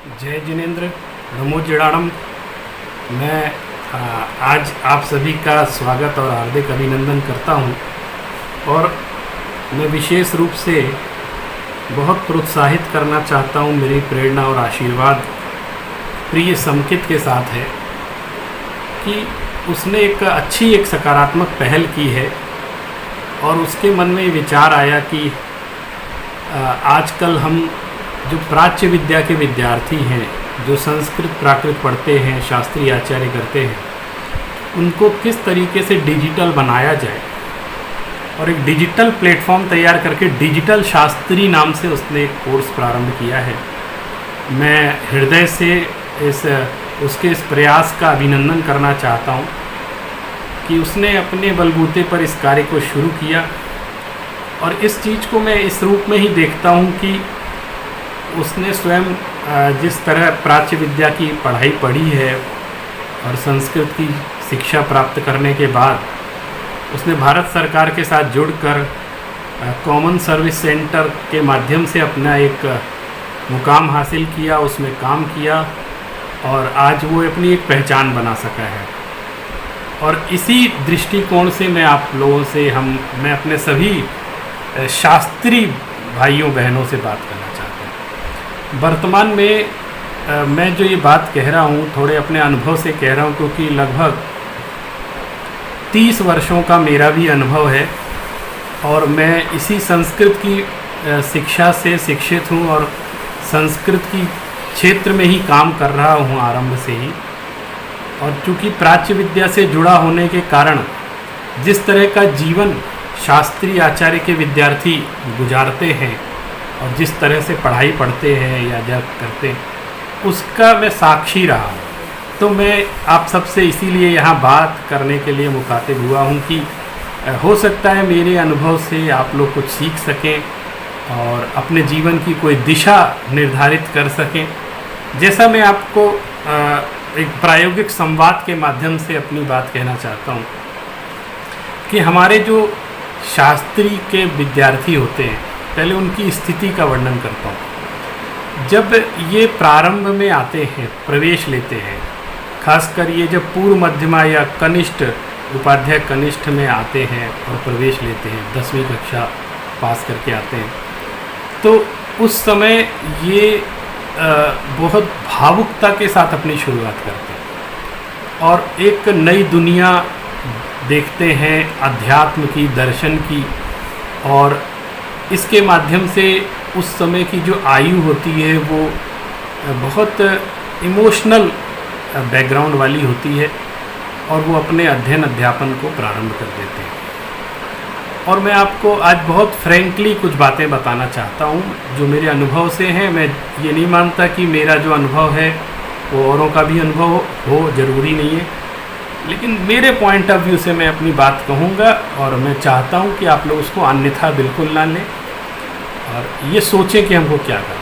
जय जिनेन्द्र, नमो जिड़ाणम। मैं आज आप सभी का स्वागत और हार्दिक अभिनंदन करता हूं और मैं विशेष रूप से बहुत प्रोत्साहित करना चाहता हूं। मेरी प्रेरणा और आशीर्वाद प्रिय समकित के साथ है कि उसने एक सकारात्मक पहल की है और उसके मन में विचार आया कि आजकल हम जो प्राच्य विद्या के विद्यार्थी हैं, जो संस्कृत प्राकृत पढ़ते हैं, शास्त्रीय आचार्य करते हैं, उनको किस तरीके से डिजिटल बनाया जाए और एक डिजिटल प्लेटफॉर्म तैयार करके डिजिटल शास्त्री नाम से उसने एक कोर्स प्रारंभ किया है। मैं हृदय से उसके इस प्रयास का अभिनंदन करना चाहता हूँ कि उसने अपने बलबूते पर इस कार्य को शुरू किया और इस चीज़ को मैं इस रूप में ही देखता हूँ कि उसने स्वयं जिस तरह प्राच्य विद्या की पढ़ाई पढ़ी है और संस्कृत की शिक्षा प्राप्त करने के बाद उसने भारत सरकार के साथ जुड़कर कॉमन सर्विस सेंटर के माध्यम से अपना एक मुकाम हासिल किया, उसमें काम किया और आज वो अपनी एक पहचान बना सका है। और इसी दृष्टिकोण से मैं आप लोगों से मैं अपने सभी शास्त्री भाइयों बहनों से बात करना चाहता हूँ। वर्तमान में मैं जो ये बात कह रहा हूँ थोड़े अपने अनुभव से कह रहा हूँ, क्योंकि लगभग 30 वर्षों का मेरा भी अनुभव है और मैं इसी संस्कृत की शिक्षा से शिक्षित हूँ और संस्कृत की क्षेत्र में ही काम कर रहा हूँ आरंभ से ही। और चूँकि प्राच्य विद्या से जुड़ा होने के कारण जिस तरह का जीवन शास्त्रीय आचार्य के विद्यार्थी गुजारते हैं और जिस तरह से पढ़ाई पढ़ते हैं या जब करते हैं उसका मैं साक्षी रहा हूँ। तो मैं आप सबसे इसीलिए यहाँ बात करने के लिए मुखातिब हुआ हूँ कि हो सकता है मेरे अनुभव से आप लोग कुछ सीख सकें और अपने जीवन की कोई दिशा निर्धारित कर सकें। जैसा मैं आपको एक प्रायोगिक संवाद के माध्यम से अपनी बात कहना चाहता हूँ कि हमारे जो शास्त्री के विद्यार्थी होते हैं, पहले उनकी स्थिति का वर्णन करता हूँ। जब ये प्रारंभ में आते हैं, प्रवेश लेते हैं, खासकर ये जब पूर्व मध्यमा या कनिष्ठ उपाध्याय कनिष्ठ में आते हैं और प्रवेश लेते हैं, 10वीं कक्षा पास करके आते हैं, तो उस समय ये बहुत भावुकता के साथ अपनी शुरुआत करते हैं और एक नई दुनिया देखते हैं, अध्यात्म की, दर्शन की, और इसके माध्यम से उस समय की जो आयु होती है वो बहुत इमोशनल बैकग्राउंड वाली होती है और वो अपने अध्ययन अध्यापन को प्रारंभ कर देते हैं। और मैं आपको आज बहुत फ्रैंकली कुछ बातें बताना चाहता हूँ जो मेरे अनुभव से हैं। मैं ये नहीं मानता कि मेरा जो अनुभव है वो औरों का भी अनुभव हो, ज़रूरी नहीं है, लेकिन मेरे पॉइंट ऑफ व्यू से मैं अपनी बात कहूँगा और मैं चाहता हूँ कि आप लोग उसको अन्यथा बिल्कुल ना लें और ये सोचें कि हमको क्या करना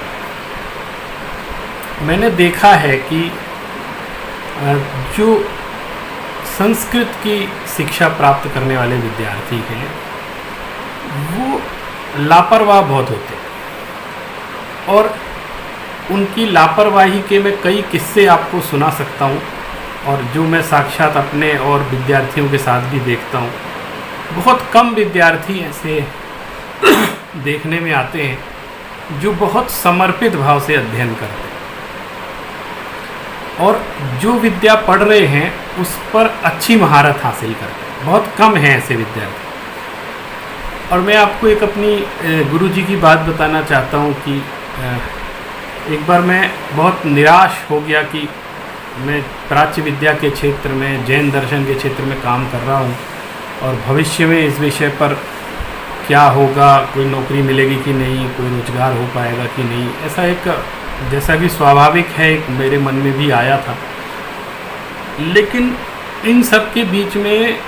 है। मैंने देखा है कि जो संस्कृत की शिक्षा प्राप्त करने वाले विद्यार्थी हैं वो लापरवाह बहुत होते हैं और उनकी लापरवाही के मैं कई किस्से आपको सुना सकता हूँ और जो मैं साक्षात अपने और विद्यार्थियों के साथ भी देखता हूँ। बहुत कम विद्यार्थी ऐसे देखने में आते हैं जो बहुत समर्पित भाव से अध्ययन करते हैं और जो विद्या पढ़ रहे हैं उस पर अच्छी महारत हासिल करते हैं। बहुत कम हैं ऐसे विद्यार्थी। और मैं आपको एक अपनी गुरुजी की बात बताना चाहता हूँ कि एक बार मैं बहुत निराश हो गया कि मैं प्राच्य विद्या के क्षेत्र में, जैन दर्शन के क्षेत्र में काम कर रहा हूँ और भविष्य में इस विषय पर क्या होगा, कोई नौकरी मिलेगी कि नहीं, कोई रोजगार हो पाएगा कि नहीं, ऐसा एक जैसा कि स्वाभाविक है एक मेरे मन में भी आया था। लेकिन इन सब के बीच में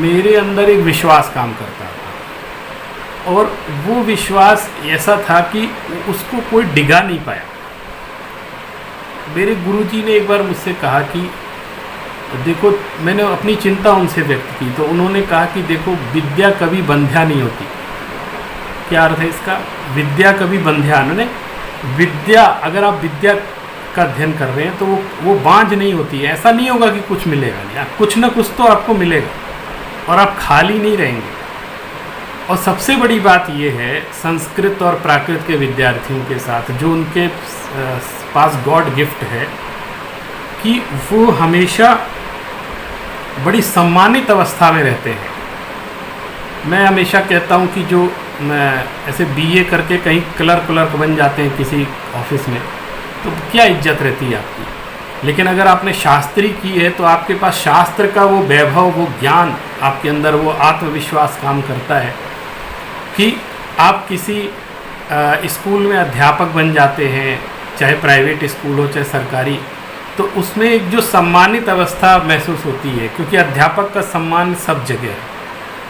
मेरे अंदर एक विश्वास काम करता था और वो विश्वास ऐसा था कि उसको कोई डिगा नहीं पाया। मेरे गुरुजी ने एक बार मुझसे कहा कि देखो, मैंने अपनी चिंता उनसे व्यक्त की तो उन्होंने कहा कि देखो, विद्या कभी बंध्या नहीं होती। क्या अर्थ है इसका? विद्या कभी बंध्या, विद्या, अगर आप विद्या का अध्ययन कर रहे हैं तो वो बांझ नहीं होती है। ऐसा नहीं होगा कि कुछ मिलेगा नहीं, कुछ ना कुछ तो आपको मिलेगा और आप खाली नहीं रहेंगे। और सबसे बड़ी बात ये है संस्कृत और प्राकृत के विद्यार्थियों के साथ जो उनके पास गॉड गिफ्ट है कि वो हमेशा बड़ी सम्मानित अवस्था में रहते हैं। मैं हमेशा कहता हूँ कि जो ऐसे बीए करके कहीं क्लर्क बन जाते हैं किसी ऑफिस में तो क्या इज्जत रहती है आपकी, लेकिन अगर आपने शास्त्री की है तो आपके पास शास्त्र का वो वैभव, वो ज्ञान, आपके अंदर वो आत्मविश्वास काम करता है कि आप किसी स्कूल में अध्यापक बन जाते हैं, चाहे प्राइवेट स्कूल हो चाहे सरकारी, तो उसमें एक जो सम्मानित अवस्था महसूस होती है, क्योंकि अध्यापक का सम्मान सब जगह है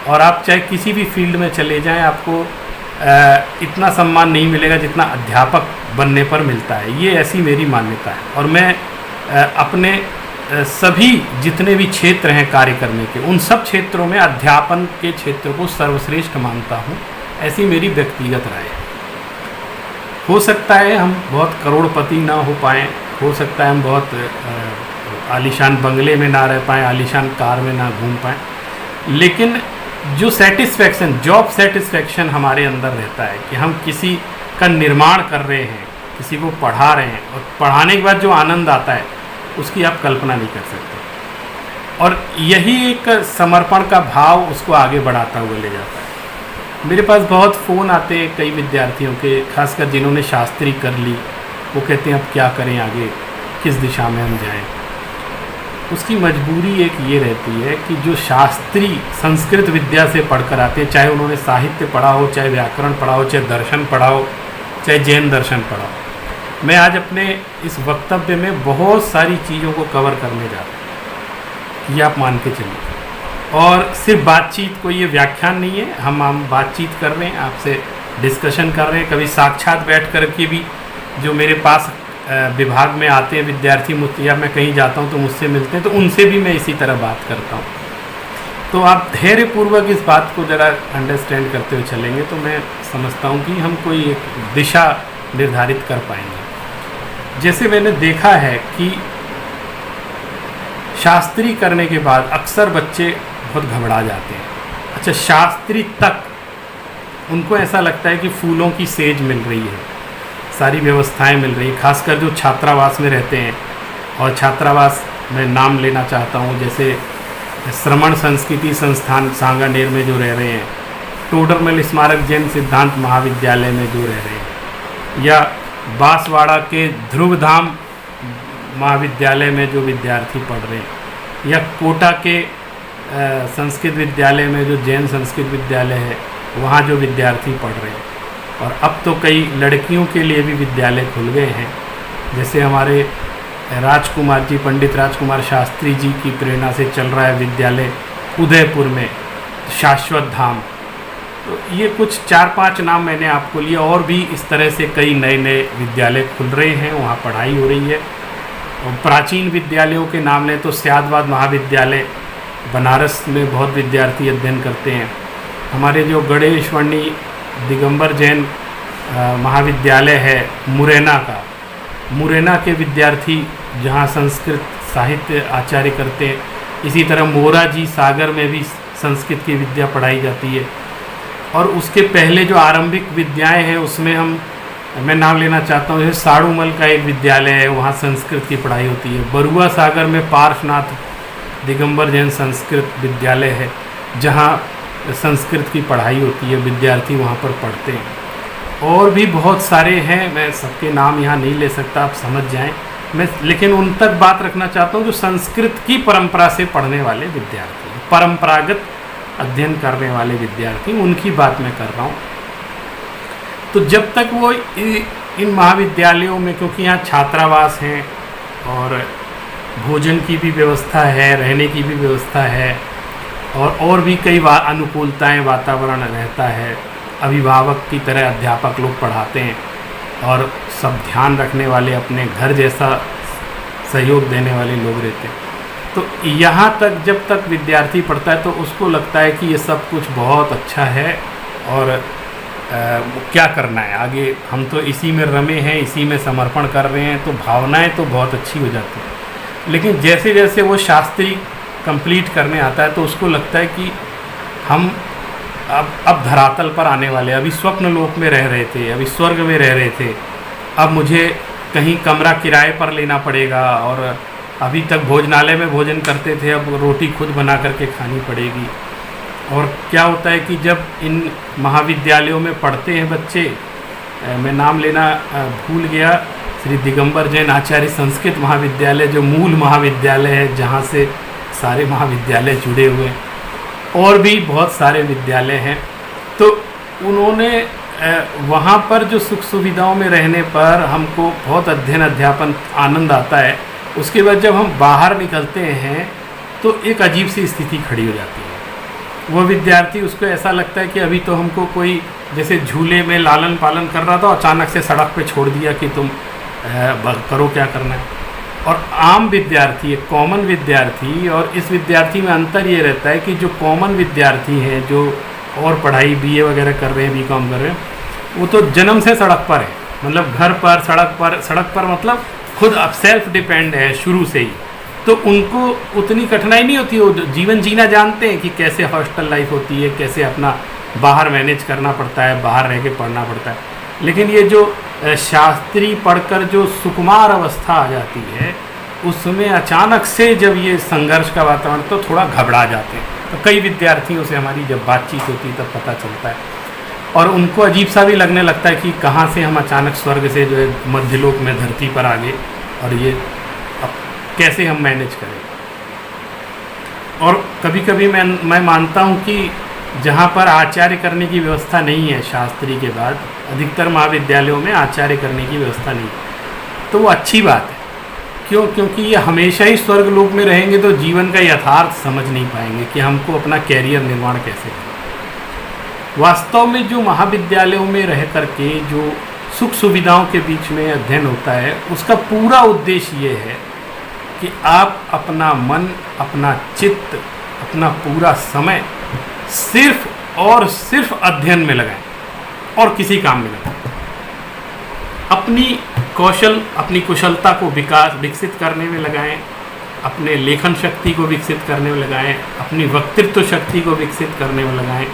और आप चाहे किसी भी फील्ड में चले जाएं आपको इतना सम्मान नहीं मिलेगा जितना अध्यापक बनने पर मिलता है। ये ऐसी मेरी मान्यता है और मैं अपने सभी जितने भी क्षेत्र हैं कार्य करने के, उन सब क्षेत्रों में अध्यापन के क्षेत्र को सर्वश्रेष्ठ मानता हूँ। ऐसी मेरी व्यक्तिगत राय है। हो सकता है हम बहुत करोड़पति ना हो पाएँ, हो सकता है हम बहुत आलीशान बंगले में ना रह पाएँ, आलीशान कार में ना घूम पाएँ, लेकिन जो सेटिस्फैक्शन, जॉब सेटिस्फैक्शन हमारे अंदर रहता है कि हम किसी का निर्माण कर रहे हैं, किसी को पढ़ा रहे हैं और पढ़ाने के बाद जो आनंद आता है उसकी आप कल्पना नहीं कर सकते। और यही एक समर्पण का भाव उसको आगे बढ़ाता हुआ ले जाता है। मेरे पास बहुत फ़ोन आते हैं कई विद्यार्थियों के, खासकर जिन्होंने शास्त्री कर ली, वो कहते हैं अब क्या करें, आगे किस दिशा में हम जाएं। उसकी मजबूरी एक ये रहती है कि जो शास्त्री संस्कृत विद्या से पढ़कर आते हैं, चाहे उन्होंने साहित्य पढ़ा हो, चाहे व्याकरण पढ़ा हो, चाहे दर्शन पढ़ा हो, चाहे जैन दर्शन पढ़ा हो, मैं आज अपने इस वक्तव्य में बहुत सारी चीज़ों को कवर करने जा रहा हूँ, ये आप मान के चलिए। और सिर्फ बातचीत, कोई ये व्याख्यान नहीं है, हम बातचीत कर रहे हैं, आपसे डिस्कशन कर रहे हैं। कभी साक्षात बैठ कर के भी जो मेरे पास विभाग में आते हैं विद्यार्थी, मुझसे, या मैं कहीं जाता हूं तो मुझसे मिलते हैं, तो उनसे भी मैं इसी तरह बात करता हूं। तो आप धैर्यपूर्वक इस बात को ज़रा अंडरस्टैंड करते हुए चलेंगे तो मैं समझता हूं कि हम कोई एक दिशा निर्धारित कर पाएंगे। जैसे मैंने देखा है कि शास्त्री करने के बाद अक्सर बच्चे बहुत घबरा जाते हैं। अच्छा, शास्त्री तक उनको ऐसा लगता है कि फूलों की सेज मिल रही है, सारी व्यवस्थाएं मिल रही है, खासकर जो छात्रावास में रहते हैं। और छात्रावास में नाम लेना चाहता हूँ, जैसे श्रमण संस्कृति संस्थान सांगानेर में जो रह रहे हैं, टोडरमल स्मारक जैन सिद्धांत महाविद्यालय में जो रह रहे हैं, या बांसवाड़ा के ध्रुवधाम महाविद्यालय में जो विद्यार्थी पढ़ रहे हैं, या कोटा के संस्कृत विद्यालय में जो जैन संस्कृत विद्यालय है वहाँ जो विद्यार्थी पढ़ रहे हैं। और अब तो कई लड़कियों के लिए भी विद्यालय खुल गए हैं, जैसे हमारे राजकुमार जी, पंडित राजकुमार शास्त्री जी की प्रेरणा से चल रहा है विद्यालय उदयपुर में, शाश्वत धाम। तो ये कुछ 4-5 नाम मैंने आपको लिए, और भी इस तरह से कई नए नए विद्यालय खुल रहे हैं, वहाँ पढ़ाई हो रही है। और प्राचीन विद्यालयों के नाम लें तो स्यादवाद महाविद्यालय बनारस में बहुत विद्यार्थी अध्ययन करते हैं। हमारे जो गणेशवर्णी दिगंबर जैन महाविद्यालय है मुरैना का, मुरैना के विद्यार्थी जहाँ संस्कृत साहित्य आचार्य करते हैं। इसी तरह मोरा जी सागर में भी संस्कृत की विद्या पढ़ाई जाती है। और उसके पहले जो आरंभिक विद्याएं हैं उसमें मैं नाम लेना चाहता हूँ, जैसे साड़ूमल का एक विद्यालय है, वहाँ संस्कृत की पढ़ाई होती है। बरुआ सागर में पार्श्वनाथ दिगंबर जैन संस्कृत विद्यालय है, जहाँ संस्कृत की पढ़ाई होती है, विद्यार्थी वहाँ पर पढ़ते हैं। और भी बहुत सारे हैं, मैं सबके नाम यहाँ नहीं ले सकता, आप समझ जाएं। मैं लेकिन उन तक बात रखना चाहता हूँ जो संस्कृत की परंपरा से पढ़ने वाले विद्यार्थी, परंपरागत अध्ययन करने वाले विद्यार्थी, उनकी बात मैं कर रहा हूँ। तो जब तक वो इन महाविद्यालयों में, क्योंकि यहाँ छात्रावास हैं और भोजन की भी व्यवस्था है, रहने की भी व्यवस्था है, और भी कई अनुकूलताएं, वातावरण रहता है, अभिभावक की तरह अध्यापक लोग पढ़ाते हैं और सब ध्यान रखने वाले, अपने घर जैसा सहयोग देने वाले लोग रहते हैं। तो यहाँ तक जब तक विद्यार्थी पढ़ता है तो उसको लगता है कि ये सब कुछ बहुत अच्छा है और क्या करना है आगे, हम तो इसी में रमे हैं, इसी में समर्पण कर रहे हैं, तो भावनाएं तो बहुत अच्छी हो जाती हैं। लेकिन जैसे जैसे वो शास्त्री कंप्लीट करने आता है तो उसको लगता है कि हम अब धरातल पर आने वाले, अभी स्वप्न लोक में रह रहे थे, अभी स्वर्ग में रह रहे थे, अब मुझे कहीं कमरा किराए पर लेना पड़ेगा, और अभी तक भोजनालय में भोजन करते थे, अब रोटी खुद बना करके खानी पड़ेगी। और क्या होता है कि जब इन महाविद्यालयों में पढ़ते हैं बच्चे, मैं नाम लेना भूल गया, श्री दिगंबर जैन आचार्य संस्कृत महाविद्यालय जो मूल महाविद्यालय है जहाँ से सारे महाविद्यालय जुड़े हुए हैं, और भी बहुत सारे विद्यालय हैं, तो उन्होंने वहाँ पर जो सुख सुविधाओं में रहने पर हमको बहुत अध्ययन अध्यापन आनंद आता है, उसके बाद जब हम बाहर निकलते हैं तो एक अजीब सी स्थिति खड़ी हो जाती है। वो विद्यार्थी, उसको ऐसा लगता है कि अभी तो हमको कोई जैसे झूले में लालन पालन कर रहा था, अचानक से सड़क पे छोड़ दिया कि तुम करो क्या करना है। और आम विद्यार्थी, एक कॉमन विद्यार्थी, और इस विद्यार्थी में अंतर ये रहता है कि जो कॉमन विद्यार्थी हैं, जो और पढ़ाई बीए वगैरह कर रहे हैं, बीकॉम कर रहे हैं, वो तो जन्म से सड़क पर है, मतलब घर पर, सड़क पर मतलब खुद अब सेल्फ डिपेंड है शुरू से ही, तो उनको उतनी कठिनाई नहीं होती, वो जीवन जीना जानते हैं कि कैसे हॉस्टल लाइफ होती है, कैसे अपना बाहर मैनेज करना पड़ता है, बाहर रह के पढ़ना पड़ता है। लेकिन ये जो शास्त्री पढ़कर जो सुकुमार अवस्था आ जाती है, उसमें अचानक से जब ये संघर्ष का वातावरण, तो थोड़ा घबरा जाते हैं। तो कई विद्यार्थियों से हमारी जब बातचीत होती है तब पता चलता है, और उनको अजीब सा भी लगने लगता है कि कहाँ से हम अचानक स्वर्ग से जो है मध्यलोक में धरती पर आ गए, और ये अब कैसे हम मैनेज करें। और कभी कभी मैं मानता हूँ कि जहाँ पर आचार्य करने की व्यवस्था नहीं है शास्त्री के बाद, अधिकतर महाविद्यालयों में आचार्य करने की व्यवस्था नहीं है, तो वो अच्छी बात है। क्यों? क्योंकि ये हमेशा ही स्वर्ग लोक में रहेंगे तो जीवन का यथार्थ समझ नहीं पाएंगे कि हमको अपना कैरियर निर्माण कैसे करें। वास्तव में जो महाविद्यालयों में रह करके जो सुख सुविधाओं के बीच में अध्ययन होता है, उसका पूरा उद्देश्य ये है कि आप अपना मन, अपना चित्त, अपना पूरा समय सिर्फ और सिर्फ अध्ययन में लगाएं और किसी काम में लगाएं। अपनी अपनी कुशलता को विकसित करने में लगाएं, अपने लेखन शक्ति को विकसित करने में लगाएं, अपनी वक्तृत्व शक्ति को विकसित करने में लगाएं,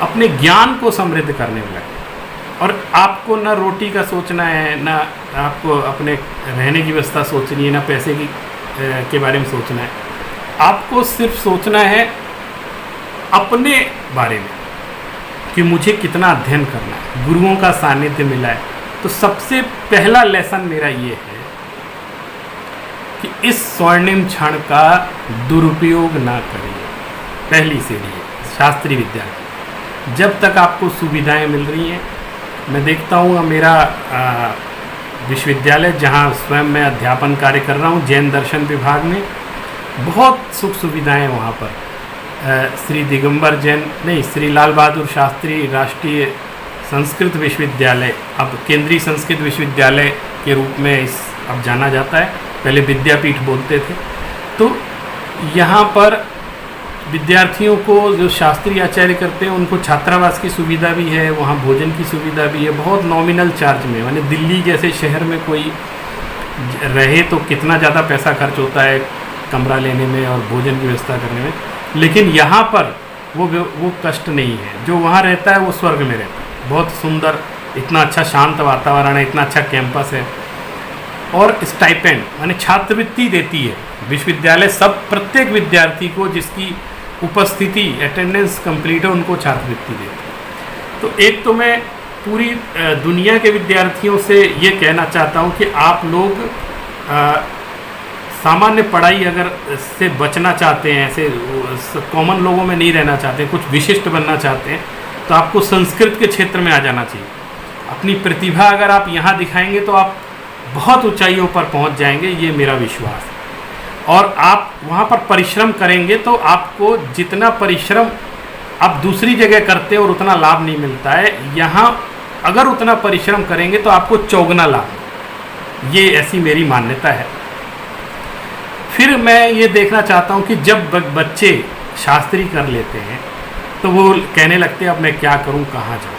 अपने ज्ञान को समृद्ध करने में लगाएं। और आपको ना रोटी का सोचना है, ना आपको अपने रहने की व्यवस्था सोचनी है, ना पैसे के बारे में सोचना है। आपको सिर्फ सोचना है अपने बारे में कि मुझे कितना अध्ययन करना है, गुरुओं का सानिध्य मिला है। तो सबसे पहला लेसन मेरा ये है कि इस स्वर्णिम क्षण का दुरुपयोग ना करिए। पहली सीढ़ी है शास्त्री विद्या। जब तक आपको सुविधाएं मिल रही हैं, मैं देखता हूँ मेरा विश्वविद्यालय जहाँ स्वयं मैं अध्यापन कार्य कर रहा हूँ, जैन दर्शन विभाग में बहुत सुख सुविधाएं वहाँ पर। श्री दिगंबर जैन नहीं, श्री लाल बहादुर शास्त्री राष्ट्रीय संस्कृत विश्वविद्यालय, अब केंद्रीय संस्कृत विश्वविद्यालय के रूप में अब जाना जाता है, पहले विद्यापीठ बोलते थे। तो यहाँ पर विद्यार्थियों को जो शास्त्री आचार्य करते हैं उनको छात्रावास की सुविधा भी है, वहाँ भोजन की सुविधा भी है, बहुत नॉमिनल चार्ज में। माने दिल्ली जैसे शहर में कोई रहे तो कितना ज़्यादा पैसा खर्च होता है कमरा लेने में और भोजन की व्यवस्था करने में, लेकिन यहाँ पर वो कष्ट नहीं है। जो वहाँ रहता है वो स्वर्ग में रहता है। बहुत सुंदर, इतना अच्छा शांत वातावरण है, इतना अच्छा कैंपस है, और स्टाइपेंड माने छात्रवृत्ति देती है विश्वविद्यालय सब प्रत्येक विद्यार्थी को जिसकी उपस्थिति अटेंडेंस कंप्लीट है उनको छात्रवृत्ति देती है। तो एक तो मैं पूरी दुनिया के विद्यार्थियों से ये कहना चाहता हूँ कि आप लोग सामान्य पढ़ाई अगर से बचना चाहते हैं, ऐसे कॉमन लोगों में नहीं रहना चाहते, कुछ विशिष्ट बनना चाहते हैं, तो आपको संस्कृत के क्षेत्र में आ जाना चाहिए। अपनी प्रतिभा अगर आप यहाँ दिखाएंगे तो आप बहुत ऊंचाइयों पर पहुँच जाएंगे, ये मेरा विश्वास है। और आप वहाँ पर परिश्रम करेंगे तो आपको जितना परिश्रम आप दूसरी जगह करते हैं और उतना लाभ नहीं मिलता है, यहाँ अगर उतना परिश्रम करेंगे तो आपको चौगुना लाभ, ये ऐसी मेरी मान्यता है। फिर मैं ये देखना चाहता हूँ कि जब बच्चे शास्त्री कर लेते हैं तो वो कहने लगते हैं अब मैं क्या करूँ, कहाँ जाऊँ।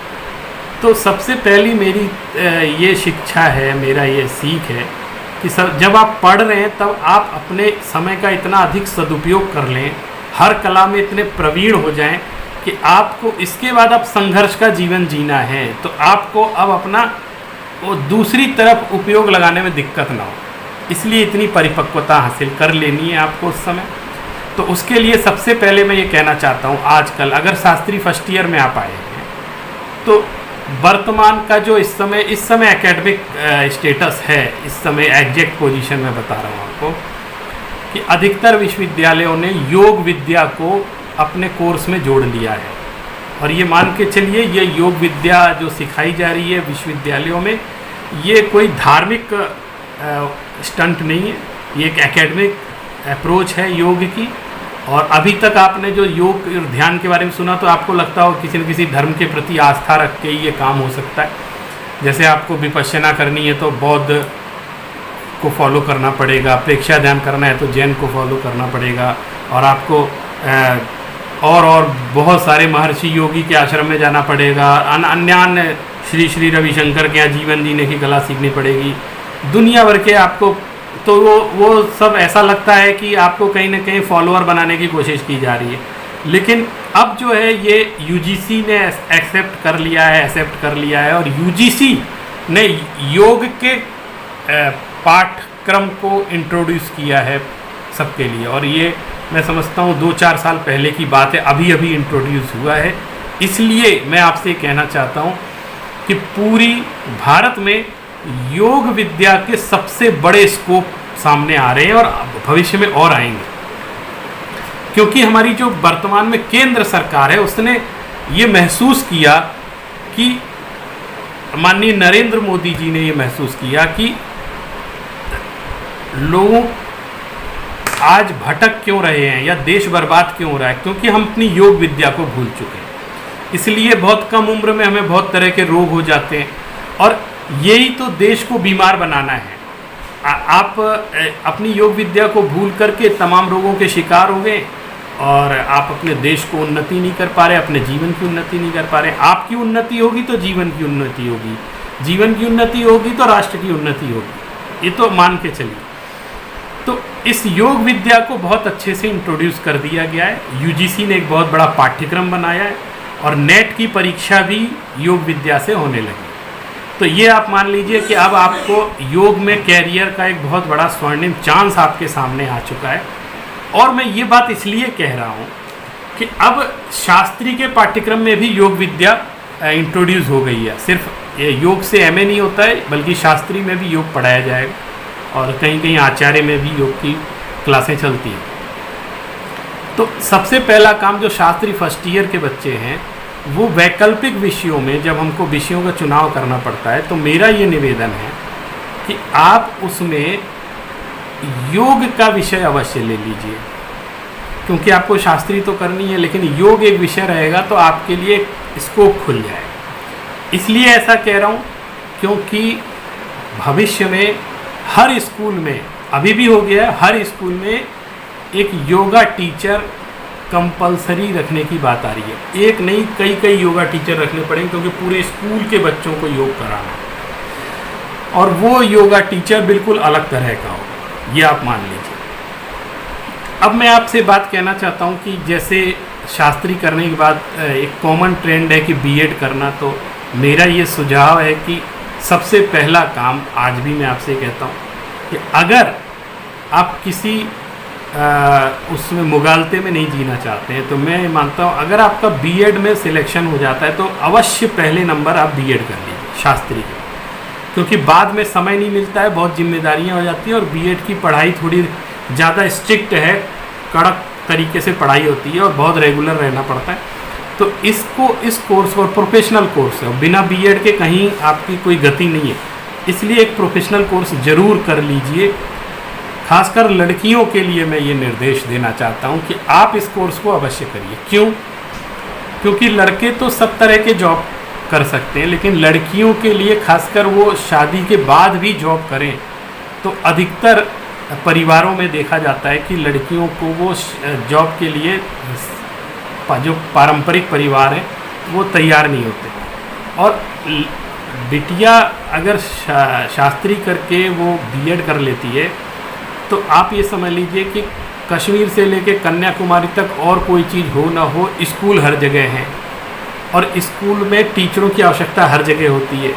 तो सबसे पहली मेरी ये शिक्षा है, मेरा ये सीख है कि जब आप पढ़ रहे हैं तब आप अपने समय का इतना अधिक सदुपयोग कर लें, हर कला में इतने प्रवीण हो जाएं कि आपको इसके बाद अब संघर्ष का जीवन जीना है, तो आपको अब अपना वो दूसरी तरफ उपयोग लगाने में दिक्कत ना हो, इसलिए इतनी परिपक्वता हासिल कर लेनी है आपको उस समय। तो उसके लिए सबसे पहले मैं ये कहना चाहता हूँ, आजकल अगर शास्त्री फर्स्ट ईयर में आप आए हैं तो वर्तमान का जो इस समय एकेडमिक स्टेटस है, इस समय एग्जैक्ट पोजीशन में बता रहा हूँ आपको कि अधिकतर विश्वविद्यालयों ने योग विद्या को अपने कोर्स में जोड़ लिया है। और ये मान के चलिए, ये योग विद्या जो सिखाई जा रही है विश्वविद्यालयों में, ये कोई धार्मिक स्टंट नहीं है, ये एक एकेडमिक अप्रोच है योग की। और अभी तक आपने जो योग और ध्यान के बारे में सुना तो आपको लगता हो किसी न किसी धर्म के प्रति आस्था रख के ये काम हो सकता है। जैसे आपको विपश्यना करनी है तो बौद्ध को फॉलो करना पड़ेगा, प्रेक्षा ध्यान करना है तो जैन को फॉलो करना पड़ेगा, और आपको और बहुत सारे महर्षि योगी के आश्रम में जाना पड़ेगा, अन्य श्री रविशंकर के यहाँ जीवन जीने की कला सीखनी पड़ेगी, दुनिया भर के आपको। तो वो सब ऐसा लगता है कि आपको कहीं ना कहीं फॉलोअर बनाने की कोशिश की जा रही है। लेकिन अब जो है ये यूजीसी ने एक्सेप्ट कर लिया है और यूजीसी ने योग के पाठ्यक्रम को इंट्रोड्यूस किया है सबके लिए। और ये मैं समझता हूँ 2-4 साल पहले की बात है, अभी इंट्रोड्यूस हुआ है। इसलिए मैं आपसे कहना चाहता हूँ कि पूरी भारत में योग विद्या के सबसे बड़े स्कोप सामने आ रहे हैं और भविष्य में और आएंगे, क्योंकि हमारी जो वर्तमान में केंद्र सरकार है उसने ये महसूस किया कि माननीय नरेंद्र मोदी जी ने ये महसूस किया कि लोग आज भटक क्यों रहे हैं या देश बर्बाद क्यों हो रहा है, क्योंकि हम अपनी योग विद्या को भूल चुके हैं। इसलिए बहुत कम उम्र में हमें बहुत तरह के रोग हो जाते हैं और यही तो देश को बीमार बनाना है। आप अपनी योग विद्या को भूल करके तमाम रोगों के शिकार हो गए और आप अपने देश को उन्नति नहीं कर पा रहे, अपने जीवन की उन्नति नहीं कर पा रहे। आपकी उन्नति होगी तो जीवन की उन्नति होगी, जीवन की उन्नति होगी तो राष्ट्र की उन्नति होगी, ये तो मान के चलिए। तो इस योग विद्या को बहुत अच्छे से इंट्रोड्यूस कर दिया गया है। यूजीसी ने एक बहुत बड़ा पाठ्यक्रम बनाया है और नेट की परीक्षा भी योग विद्या से होने लगी। तो ये आप मान लीजिए कि अब आपको योग में कैरियर का एक बहुत बड़ा स्वर्णिम चांस आपके सामने आ चुका है। और मैं ये बात इसलिए कह रहा हूँ कि अब शास्त्री के पाठ्यक्रम में भी योग विद्या इंट्रोड्यूस हो गई है। सिर्फ योग से एमए नहीं होता है, बल्कि शास्त्री में भी योग पढ़ाया जाएगा और कहीं कहीं आचार्य में भी योग की क्लासें चलती हैं। तो सबसे पहला काम जो शास्त्री फर्स्ट ईयर के बच्चे हैं, वो वैकल्पिक विषयों में जब हमको विषयों का चुनाव करना पड़ता है, तो मेरा ये निवेदन है कि आप उसमें योग का विषय अवश्य ले लीजिए, क्योंकि आपको शास्त्री तो करनी है, लेकिन योग एक विषय रहेगा तो आपके लिए स्कोप खुल जाएगा। इसलिए ऐसा कह रहा हूँ क्योंकि भविष्य में हर स्कूल में, अभी भी हो गया है, हर स्कूल में एक योगा टीचर कंपलसरी रखने की बात आ रही है। एक नहीं, कई योगा टीचर रखने पड़ेंगे, क्योंकि पूरे स्कूल के बच्चों को योग कराना है और वो योगा टीचर बिल्कुल अलग तरह का होगा, ये आप मान लीजिए। अब मैं आपसे बात कहना चाहता हूँ कि जैसे शास्त्री करने के बाद एक कॉमन ट्रेंड है कि बीएड करना, तो मेरा ये सुझाव है कि सबसे पहला काम आज भी मैं आपसे कहता हूँ कि अगर आप किसी उसमें मुगालते में नहीं जीना चाहते हैं, तो मैं मानता हूँ अगर आपका बीएड में सिलेक्शन हो जाता है तो अवश्य पहले नंबर आप बीएड कर लीजिए शास्त्री के, क्योंकि बाद में समय नहीं मिलता है, बहुत जिम्मेदारियाँ हो जाती हैं और बीएड की पढ़ाई थोड़ी ज़्यादा स्ट्रिक्ट है, कड़क तरीके से पढ़ाई होती है और बहुत रेगुलर रहना पड़ता है। तो इस कोर्स को प्रोफेशनल कोर्स है, बिना बीएड के कहीं आपकी कोई गति नहीं है, इसलिए एक प्रोफेशनल कोर्स ज़रूर कर लीजिए। खासकर लड़कियों के लिए मैं ये निर्देश देना चाहता हूँ कि आप इस कोर्स को अवश्य करिए। क्यों? क्योंकि लड़के तो सब तरह के जॉब कर सकते हैं, लेकिन लड़कियों के लिए खासकर वो शादी के बाद भी जॉब करें तो अधिकतर परिवारों में देखा जाता है कि लड़कियों को वो जॉब के लिए जो पारंपरिक परिवार हैं वो तैयार नहीं होते। और बिटिया अगर शास्त्री करके वो बीएड कर लेती है तो आप ये समझ लीजिए कि कश्मीर से लेके कन्याकुमारी तक और कोई चीज़ हो ना हो, स्कूल हर जगह हैं और स्कूल में टीचरों की आवश्यकता हर जगह होती है।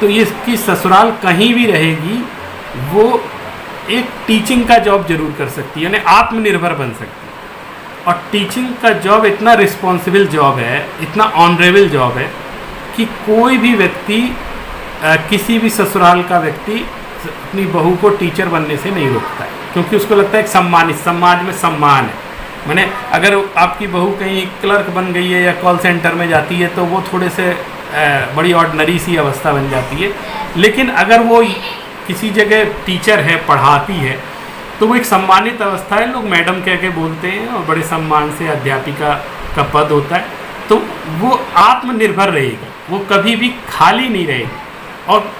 तो ये इसकी ससुराल कहीं भी रहेगी, वो एक टीचिंग का जॉब जरूर कर सकती है, यानी आत्मनिर्भर बन सकती है। और टीचिंग का जॉब इतना रिस्पॉन्सिबल जॉब है, इतना ऑनरेबल जॉब है कि कोई भी व्यक्ति, किसी भी ससुराल का व्यक्ति अपनी बहू को टीचर बनने से नहीं रोकता है, क्योंकि उसको लगता है एक सम्मानित, समाज में सम्मान है। मैंने अगर आपकी बहू कहीं क्लर्क बन गई है या कॉल सेंटर में जाती है तो वो थोड़े से बड़ी ऑर्डिनरी सी अवस्था बन जाती है, लेकिन अगर वो किसी जगह टीचर है, पढ़ाती है, तो वो एक सम्मानित अवस्था है, लोग मैडम कह के बोलते हैं और बड़े सम्मान से अध्यापिका का पद होता है। तो वो आत्मनिर्भर रहेगी, वो कभी भी खाली नहीं रहेगी। और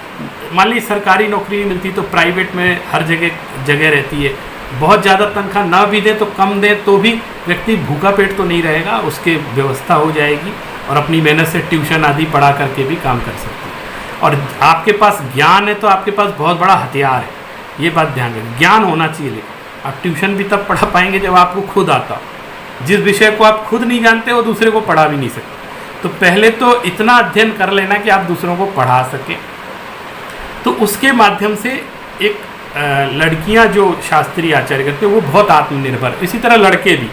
मान ली सरकारी नौकरी नहीं मिलती तो प्राइवेट में हर जगह रहती है, बहुत ज़्यादा तनख्वाह ना भी दे तो कम दे तो भी व्यक्ति भूखा पेट तो नहीं रहेगा, उसके व्यवस्था हो जाएगी और अपनी मेहनत से ट्यूशन आदि पढ़ा करके भी काम कर सकते हैं। और आपके पास ज्ञान है तो आपके पास बहुत बड़ा हथियार है, ये बात ध्यान रखें, ज्ञान होना चाहिए। लेकिन आप ट्यूशन भी तब पढ़ा पाएंगे जब आपको खुद आता हो। जिस विषय को आप खुद नहीं जानते वो दूसरे को पढ़ा भी नहीं सकते। तो पहले तो इतना अध्ययन कर लेना कि आप दूसरों को पढ़ा सकें। तो उसके माध्यम से एक लड़कियां जो शास्त्रीय आचार्य करते हैं वो बहुत आत्मनिर्भर, इसी तरह लड़के भी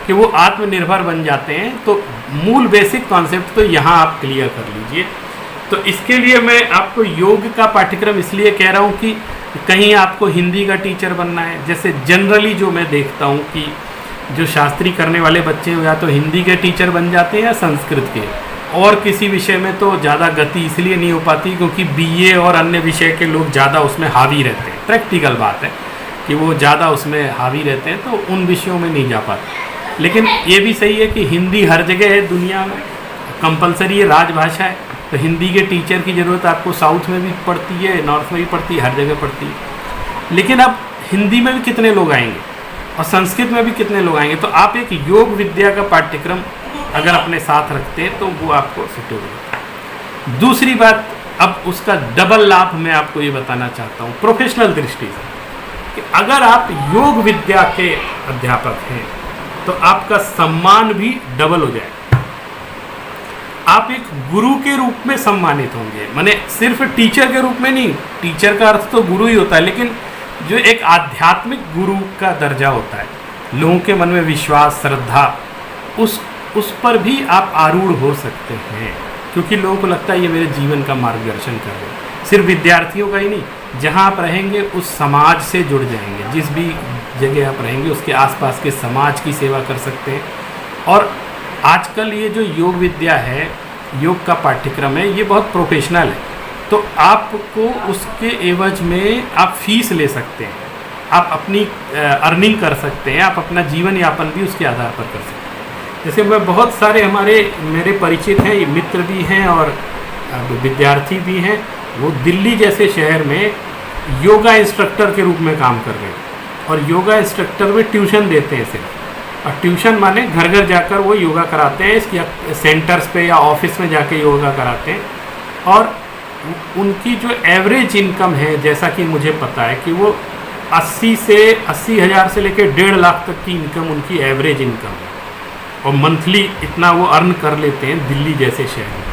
कि वो आत्मनिर्भर बन जाते हैं। तो मूल बेसिक कॉन्सेप्ट तो यहाँ आप क्लियर कर लीजिए। तो इसके लिए मैं आपको योग का पाठ्यक्रम इसलिए कह रहा हूँ कि कहीं आपको हिंदी का टीचर बनना है, जैसे जनरली जो मैं देखता हूँ कि जो शास्त्री करने वाले बच्चे या तो हिंदी के टीचर बन जाते हैं या संस्कृत के, और किसी विषय में तो ज़्यादा गति इसलिए नहीं हो पाती क्योंकि बीए और अन्य विषय के लोग ज़्यादा उसमें हावी रहते हैं। प्रैक्टिकल बात है कि वो ज़्यादा उसमें हावी रहते हैं तो उन विषयों में नहीं जा पाते। लेकिन ये भी सही है कि हिंदी हर जगह है दुनिया में, कंपलसरी है, राजभाषा है। तो हिंदी के टीचर की ज़रूरत आपको साउथ में भी पड़ती है, नॉर्थ में भी पड़ती है, हर जगह पड़ती है। लेकिन अब हिंदी में भी कितने लोग आएंगे और संस्कृत में भी कितने लोग आएंगे। तो आप एक योग विद्या का पाठ्यक्रम अगर अपने साथ रखते हैं तो वो आपको सुटेबल है। दूसरी बात, अब उसका डबल लाभ मैं आपको ये बताना चाहता हूँ प्रोफेशनल दृष्टि से, कि अगर आप योग विद्या के अध्यापक हैं तो आपका सम्मान भी डबल हो जाएगा। आप एक गुरु के रूप में सम्मानित होंगे, माने सिर्फ टीचर के रूप में नहीं, टीचर का अर्थ तो गुरु ही होता है, लेकिन जो एक आध्यात्मिक गुरु का दर्जा होता है, लोगों के मन में विश्वास, श्रद्धा, उस पर भी आप आरूढ़ हो सकते हैं, क्योंकि लोगों को लगता है ये मेरे जीवन का मार्गदर्शन कर रहे हैं। सिर्फ विद्यार्थियों का ही नहीं, जहाँ आप रहेंगे उस समाज से जुड़ जाएंगे, जिस भी जगह आप रहेंगे उसके आसपास के समाज की सेवा कर सकते हैं। और आजकल ये जो योग विद्या है, योग का पाठ्यक्रम है, ये बहुत प्रोफेशनल है। तो आपको उसके एवज में आप फीस ले सकते हैं, आप अपनी अर्निंग कर सकते हैं, आप अपना जीवन यापन भी उसके आधार पर कर सकते हैं। जैसे मैं बहुत सारे मेरे परिचित हैं, मित्र भी हैं और विद्यार्थी भी हैं, वो दिल्ली जैसे शहर में योगा इंस्ट्रक्टर के रूप में काम कर रहे हैं और योगा इंस्ट्रक्टर में ट्यूशन देते हैं सिर्फ। और ट्यूशन माने घर घर जाकर वो योगा कराते हैं, इसकी सेंटर्स पे या ऑफिस में जाके योगा कराते हैं। और उनकी जो एवरेज इनकम है, जैसा कि मुझे पता है कि वो 80,000 से लेकर 1.5 लाख तक की इनकम उनकी एवरेज इनकम है और मंथली इतना वो अर्न कर लेते हैं दिल्ली जैसे शहर में।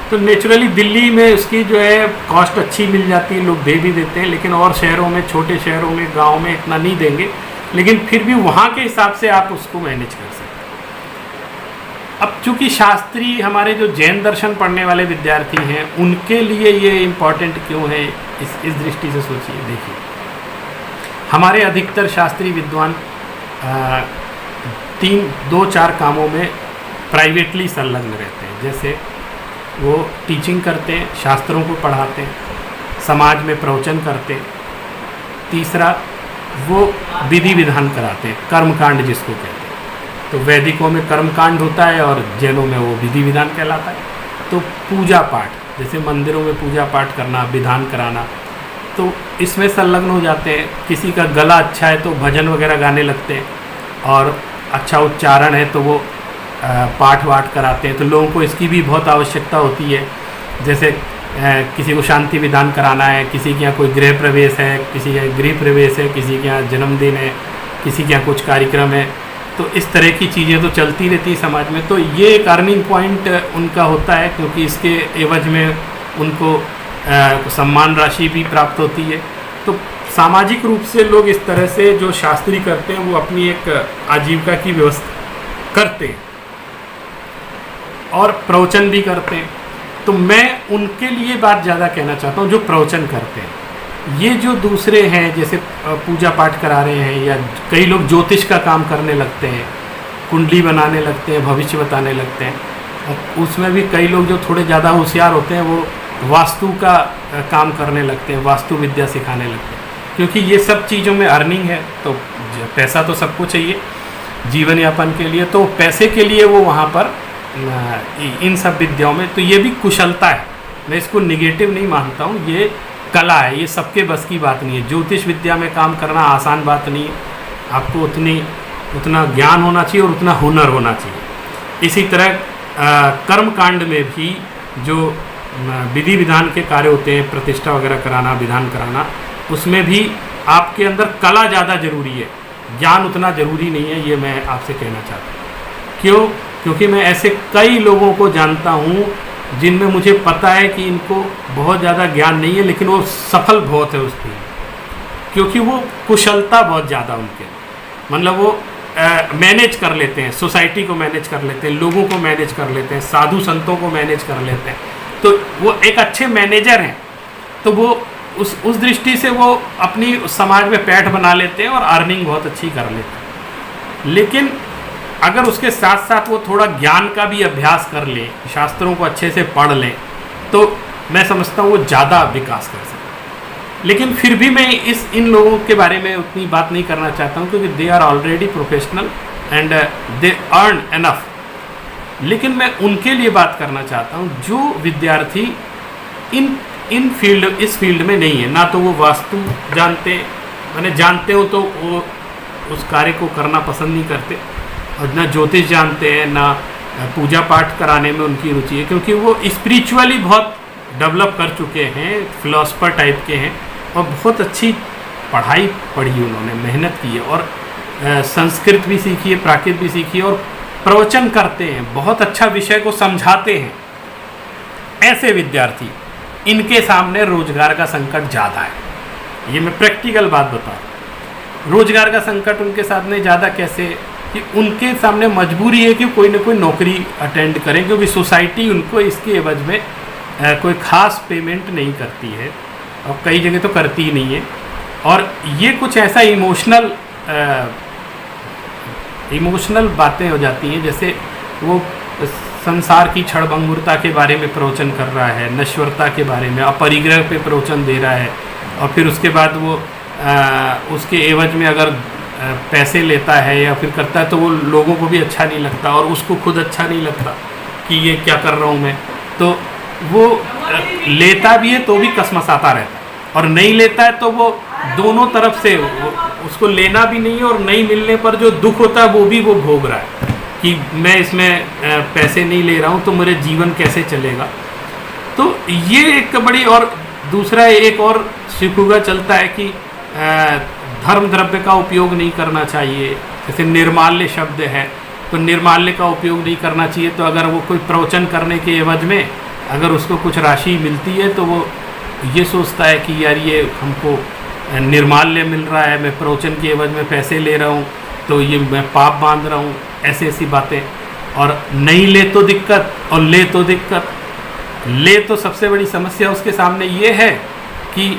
तो नेचुरली दिल्ली में उसकी जो है कॉस्ट अच्छी मिल जाती है, लोग दे भी देते हैं, लेकिन और शहरों में, छोटे शहरों में, गांव में इतना नहीं देंगे, लेकिन फिर भी वहाँ के हिसाब से आप उसको मैनेज कर सकते हैं। अब चूँकि शास्त्री हमारे जो जैन दर्शन पढ़ने वाले विद्यार्थी हैं उनके लिए ये इम्पॉर्टेंट क्यों है, इस दृष्टि से सोचिए। देखिए, हमारे अधिकतर शास्त्री विद्वान 2-4 कामों में प्राइवेटली संलग्न रहते हैं। जैसे वो टीचिंग करते हैं, शास्त्रों को पढ़ाते हैं, समाज में प्रवचन करते हैं। तीसरा, वो विधि विधान कराते हैं, कर्मकांड जिसको कहते हैं। तो वैदिकों में कर्मकांड होता है और जैनों में वो विधि विधान कहलाता है। तो पूजा पाठ, जैसे मंदिरों में पूजा पाठ करना, विधान कराना, तो इसमें संलग्न हो जाते हैं। किसी का गला अच्छा है तो भजन वगैरह गाने लगते हैं, और अच्छा उच्चारण है तो वो पाठ वाठ कराते हैं। तो लोगों को इसकी भी बहुत आवश्यकता होती है। जैसे किसी को शांति विधान कराना है, किसी के यहाँ कोई गृह प्रवेश है, किसी के गृह प्रवेश है, किसी के यहाँ जन्मदिन है, किसी के यहाँ कुछ कार्यक्रम है, तो इस तरह की चीज़ें तो चलती रहती है समाज में। तो ये एक अर्निंग पॉइंट उनका होता है, क्योंकि इसके एवज में उनको सम्मान राशि भी प्राप्त होती है। तो सामाजिक रूप से लोग इस तरह से जो शास्त्री करते हैं वो अपनी एक आजीविका की व्यवस्था करते हैं और प्रवचन भी करते हैं। तो मैं उनके लिए बात ज़्यादा कहना चाहता हूँ जो प्रवचन करते हैं। ये जो दूसरे हैं जैसे पूजा पाठ करा रहे हैं, या कई लोग ज्योतिष का काम करने लगते हैं, कुंडली बनाने लगते हैं, भविष्य बताने लगते हैं, और उसमें भी कई लोग जो थोड़े ज़्यादा होशियार होते हैं वो वास्तु का काम करने लगते हैं, वास्तु विद्या सिखाने लगते हैं, क्योंकि ये सब चीज़ों में अर्निंग है। तो पैसा तो सबको चाहिए जीवन यापन के लिए, तो पैसे के लिए वो वहाँ पर इन सब विद्याओं में, तो ये भी कुशलता है, मैं इसको निगेटिव नहीं मानता हूँ, ये कला है, ये सबके बस की बात नहीं है। ज्योतिष विद्या में काम करना आसान बात नहीं है, आपको उतना ज्ञान होना चाहिए और उतना हुनर होना चाहिए। इसी तरह कर्म कांड में भी जो विधि विधान के कार्य होते हैं, प्रतिष्ठा वगैरह कराना, विधान कराना, उसमें भी आपके अंदर कला ज़्यादा जरूरी है, ज्ञान उतना ज़रूरी नहीं है, ये मैं आपसे कहना चाहता हूँ। क्योंकि मैं ऐसे कई लोगों को जानता हूँ जिनमें मुझे पता है कि इनको बहुत ज़्यादा ज्ञान नहीं है, लेकिन वो सफल बहुत है उसकी, क्योंकि वो कुशलता बहुत ज़्यादा उनके, मतलब वो मैनेज कर लेते हैं, सोसाइटी को मैनेज कर लेते हैं, लोगों को मैनेज कर लेते हैं, साधु संतों को मैनेज कर लेते हैं, तो वो एक अच्छे मैनेजर हैं। तो वो उस दृष्टि से वो अपनी समाज में पैठ बना लेते हैं और अर्निंग बहुत अच्छी कर लेते हैं। लेकिन अगर उसके साथ साथ वो थोड़ा ज्ञान का भी अभ्यास कर लें, शास्त्रों को अच्छे से पढ़ लें, तो मैं समझता हूँ वो ज़्यादा विकास कर सकते। लेकिन फिर भी मैं इन लोगों के बारे में उतनी बात नहीं करना चाहता हूँ, क्योंकि they are already professional and they earn enough. लेकिन मैं उनके लिए बात करना चाहता हूँ जो विद्यार्थी इस फील्ड में नहीं है, ना तो वो वास्तु जानते हो तो वो उस कार्य को करना पसंद नहीं करते, और ना ज्योतिष जानते हैं, ना पूजा पाठ कराने में उनकी रुचि है, क्योंकि वो स्पिरिचुअली बहुत डेवलप कर चुके हैं, फिलोसफर टाइप के हैं, और बहुत अच्छी पढ़ाई पढ़ी उन्होंने, मेहनत की है, और संस्कृत भी सीखी है, प्राकृत भी सीखी है, और प्रवचन करते हैं, बहुत अच्छा विषय को समझाते हैं। ऐसे विद्यार्थी, इनके सामने रोजगार का संकट ज़्यादा है, ये मैं प्रैक्टिकल बात बता रहा हूँ। रोजगार का संकट उनके सामने ज़्यादा कैसे कि उनके सामने मजबूरी है कि कोई ना कोई नौकरी अटेंड करें, क्योंकि सोसाइटी उनको इसके एवज में कोई ख़ास पेमेंट नहीं करती है, और कई जगह तो करती ही नहीं है। और ये कुछ ऐसा इमोशनल बातें हो जाती हैं, जैसे वो संसार की क्षणभंगुरता के बारे में प्रवचन कर रहा है, नश्वरता के बारे में, अपरिग्रह पे प्रवचन दे रहा है, और फिर उसके बाद वो उसके एवज में अगर पैसे लेता है या फिर करता है तो वो लोगों को भी अच्छा नहीं लगता, और उसको खुद अच्छा नहीं लगता कि ये क्या कर रहा हूँ मैं। तो वो लेता भी है तो भी कसमसाता रहता है, और नहीं लेता है तो वो दोनों तरफ से उसको लेना भी नहीं है, और नहीं मिलने पर जो दुख होता है वो भी वो भोग रहा है कि मैं इसमें पैसे नहीं ले रहा हूँ तो मेरे जीवन कैसे चलेगा। तो ये एक बड़ी, और दूसरा एक और शिकुगा चलता है कि धर्म द्रव्य का उपयोग नहीं करना चाहिए, जैसे निर्माल्य शब्द है, तो निर्माल्य का उपयोग नहीं करना चाहिए। तो अगर वो कोई प्रवचन करने के एवज में अगर उसको कुछ राशि मिलती है तो वो ये सोचता है कि यार ये हमको निर्माल्य मिल रहा है, मैं प्रवचन के एवज में पैसे ले रहा हूँ, तो ये मैं पाप बांध रहा हूँ, ऐसी बातें। और नहीं ले तो दिक्कत, और ले तो दिक्कत। ले तो सबसे बड़ी समस्या उसके सामने ये है कि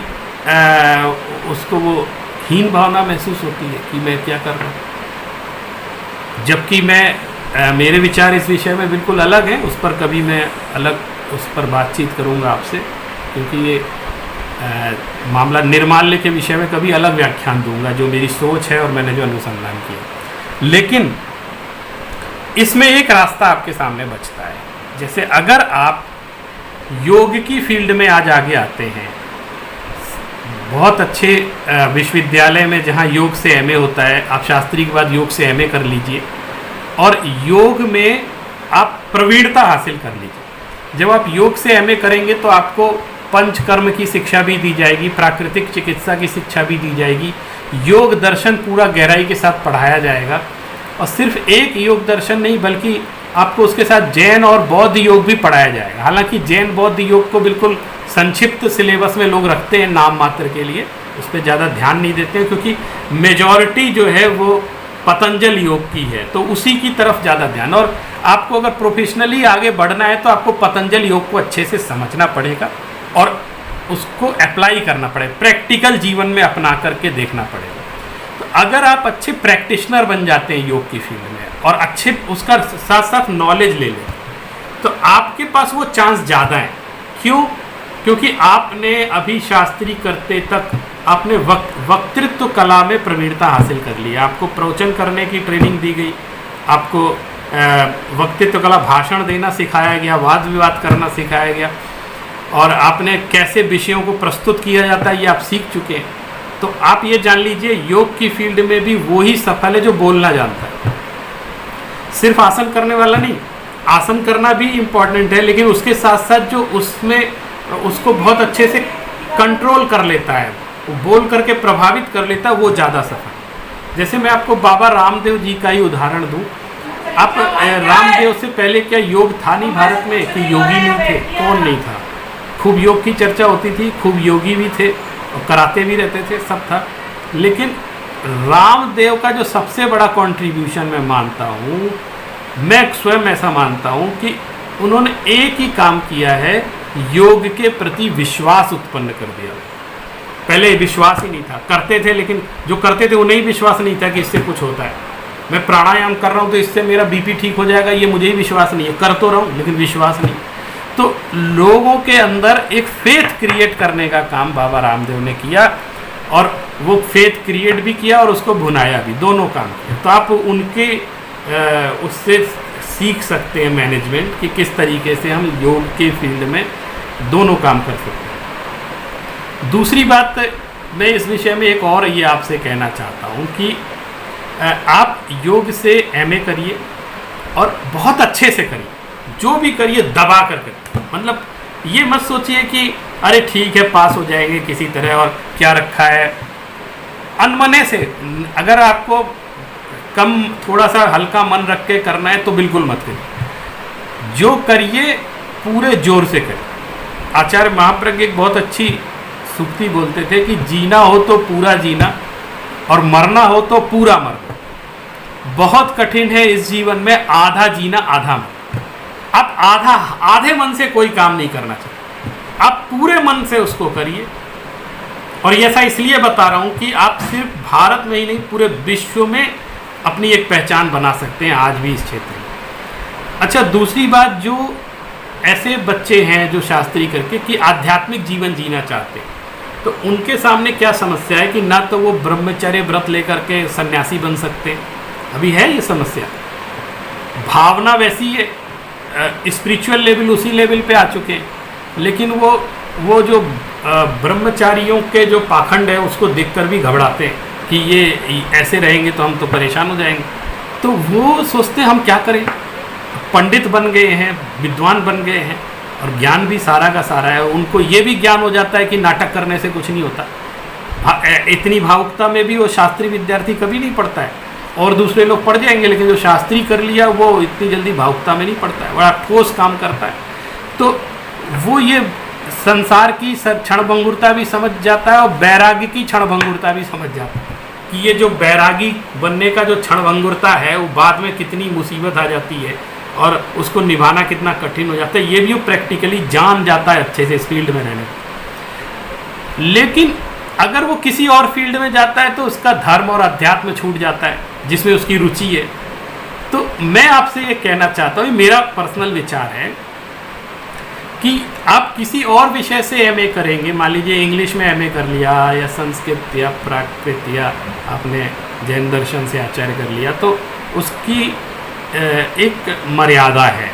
उसको वो हीन भावना महसूस होती है कि मैं क्या कर रहा हूँ, जबकि मेरे विचार इस विषय में बिल्कुल अलग हैं। उस पर कभी मैं अलग उस पर बातचीत करूँगा आपसे, क्योंकि ये मामला निर्माल्य के विषय में कभी अलग व्याख्यान दूंगा, जो मेरी सोच है और मैंने जो अनुसंधान किया। लेकिन इसमें एक रास्ता आपके सामने बचता है, जैसे अगर आप योग की फील्ड में आज आगे आते हैं, बहुत अच्छे विश्वविद्यालय में जहाँ योग से एमए होता है, आप शास्त्री के बाद योग से एमए कर लीजिए और योग में आप प्रवीणता हासिल कर लीजिए। जब आप योग से एमए करेंगे तो आपको पंचकर्म की शिक्षा भी दी जाएगी, प्राकृतिक चिकित्सा की शिक्षा भी दी जाएगी, योग दर्शन पूरा गहराई के साथ पढ़ाया जाएगा। और सिर्फ एक योग दर्शन नहीं बल्कि आपको उसके साथ जैन और बौद्ध योग भी पढ़ाया जाएगा। हालांकि जैन बौद्ध योग को बिल्कुल संक्षिप्त सिलेबस में लोग रखते हैं नाम मात्र के लिए, उस पर ज़्यादा ध्यान नहीं देते हैं, क्योंकि मेजॉरिटी जो है वो पतंजल योग की है, तो उसी की तरफ ज़्यादा ध्यान। और आपको अगर प्रोफेशनली आगे बढ़ना है तो आपको पतंजल योग को अच्छे से समझना पड़ेगा और उसको अप्लाई करना पड़ेगा, प्रैक्टिकल जीवन में अपना करके देखना पड़ेगा। तो अगर आप अच्छे प्रैक्टिशनर बन जाते हैं योग की फील्ड में और अच्छे उसका साथ साथ नॉलेज ले लें, तो आपके पास वो चांस ज़्यादा है। क्यों? क्योंकि आपने अभी शास्त्री करते तक आपने वक्तृत्व कला में प्रवीणता हासिल कर ली, आपको प्रवचन करने की ट्रेनिंग दी गई, आपको वक्तृत्व कला भाषण देना सिखाया गया, वाद विवाद करना सिखाया गया, और आपने कैसे विषयों को प्रस्तुत किया जाता है ये आप सीख चुके हैं। तो आप ये जान लीजिए योग की फील्ड में भी वही सफल है जो बोलना जानता है। सिर्फ आसन करने वाला नहीं, आसन करना भी इम्पॉर्टेंट है, लेकिन उसके साथ साथ जो उसमें उसको बहुत अच्छे से कंट्रोल कर लेता है, वो बोल करके प्रभावित कर लेता है, वो ज़्यादा सफल। जैसे मैं आपको बाबा रामदेव जी का ही उदाहरण दूँ। आप रामदेव से पहले क्या योग था नहीं भारत में कि योगी नहीं थे? कौन नहीं था? खूब योग की चर्चा होती थी, खूब योगी भी थे और कराते भी रहते थे, सब था। लेकिन रामदेव का जो सबसे बड़ा कंट्रीब्यूशन मैं मानता हूँ, मैं स्वयं ऐसा मानता हूँ कि उन्होंने एक ही काम किया है, योग के प्रति विश्वास उत्पन्न कर दिया। पहले विश्वास ही नहीं था, करते थे लेकिन जो करते थे उन्हें ही विश्वास नहीं था कि इससे कुछ होता है। मैं प्राणायाम कर रहा हूँ तो इससे मेरा बीपी ठीक हो जाएगा, ये मुझे ही विश्वास नहीं है, कर तो रहा हूँ लेकिन विश्वास नहीं। तो लोगों के अंदर एक फेथ क्रिएट करने का काम बाबा रामदेव ने किया, और वो फेथ क्रिएट भी किया और उसको भुनाया भी, दोनों काम किया। तो आप उनके उससे सीख सकते हैं मैनेजमेंट कि किस तरीके से हम योग के फील्ड में दोनों काम कर सकते हैं। दूसरी बात मैं इस विषय में एक और ये आपसे कहना चाहता हूँ कि आप योग से एमए करिए और बहुत अच्छे से करिए, जो भी करिए दबा कर करिए। मतलब ये मत सोचिए कि अरे ठीक है पास हो जाएंगे किसी तरह और क्या रखा है, अनमने से। अगर आपको कम थोड़ा सा हल्का मन रख के करना है तो बिल्कुल मत करिए, जो करिए पूरे जोर से करिए। आचार्य महाप्रज्ञ एक बहुत अच्छी सूक्ति बोलते थे कि जीना हो तो पूरा जीना और मरना हो तो पूरा मरना। बहुत कठिन है इस जीवन में आधा जीना आधा मरना। आप आधे मन से कोई काम नहीं करना चाहिए, आप पूरे मन से उसको करिए। और ऐसा इसलिए बता रहा हूँ कि आप सिर्फ भारत में ही नहीं पूरे विश्व में अपनी एक पहचान बना सकते हैं आज भी इस क्षेत्र में। अच्छा, दूसरी बात, जो ऐसे बच्चे हैं जो शास्त्री करके कि आध्यात्मिक जीवन जीना चाहते हैं, तो उनके सामने क्या समस्या है कि ना तो वो ब्रह्मचर्य व्रत लेकर के सन्यासी बन सकते, अभी है ये समस्या। भावना वैसी है, स्पिरिचुअल लेवल उसी लेवल पे आ चुके हैं, लेकिन वो जो ब्रह्मचारियों के जो पाखंड है उसको देखकर भी घबराते हैं कि ये ऐसे रहेंगे तो हम तो परेशान हो जाएंगे। तो वो सोचते हैं हम क्या करें, पंडित बन गए हैं, विद्वान बन गए हैं और ज्ञान भी सारा का सारा है, उनको ये भी ज्ञान हो जाता है कि नाटक करने से कुछ नहीं होता। इतनी भावुकता में भी वो शास्त्री विद्यार्थी कभी नहीं पढ़ता है, और दूसरे लोग पढ़ जाएंगे, लेकिन जो शास्त्री कर लिया वो इतनी जल्दी भावुकता में नहीं पड़ता है, बड़ा ठोस काम करता है। तो वो ये संसार की क्षणभंगुरता भी समझ जाता है और वैराग्य की क्षणभंगुरता भी समझ जाता है कि ये जो वैरागी बनने का जो क्षणभंगुरता है वो बाद में कितनी मुसीबत आ जाती है और उसको निभाना कितना कठिन हो जाता है, ये भी वो प्रैक्टिकली जान जाता है अच्छे से इस फील्ड में रहने। लेकिन अगर वो किसी और फील्ड में जाता है तो उसका धर्म और अध्यात्म छूट जाता है जिसमें उसकी रुचि है। तो मैं आपसे ये कहना चाहता हूँ, मेरा पर्सनल विचार है कि आप किसी और विषय से एमए करेंगे, मान लीजिए इंग्लिश में एमए कर लिया या संस्कृत या प्राकृत या आपने जैन दर्शन से आचार्य कर लिया, तो उसकी एक मर्यादा है,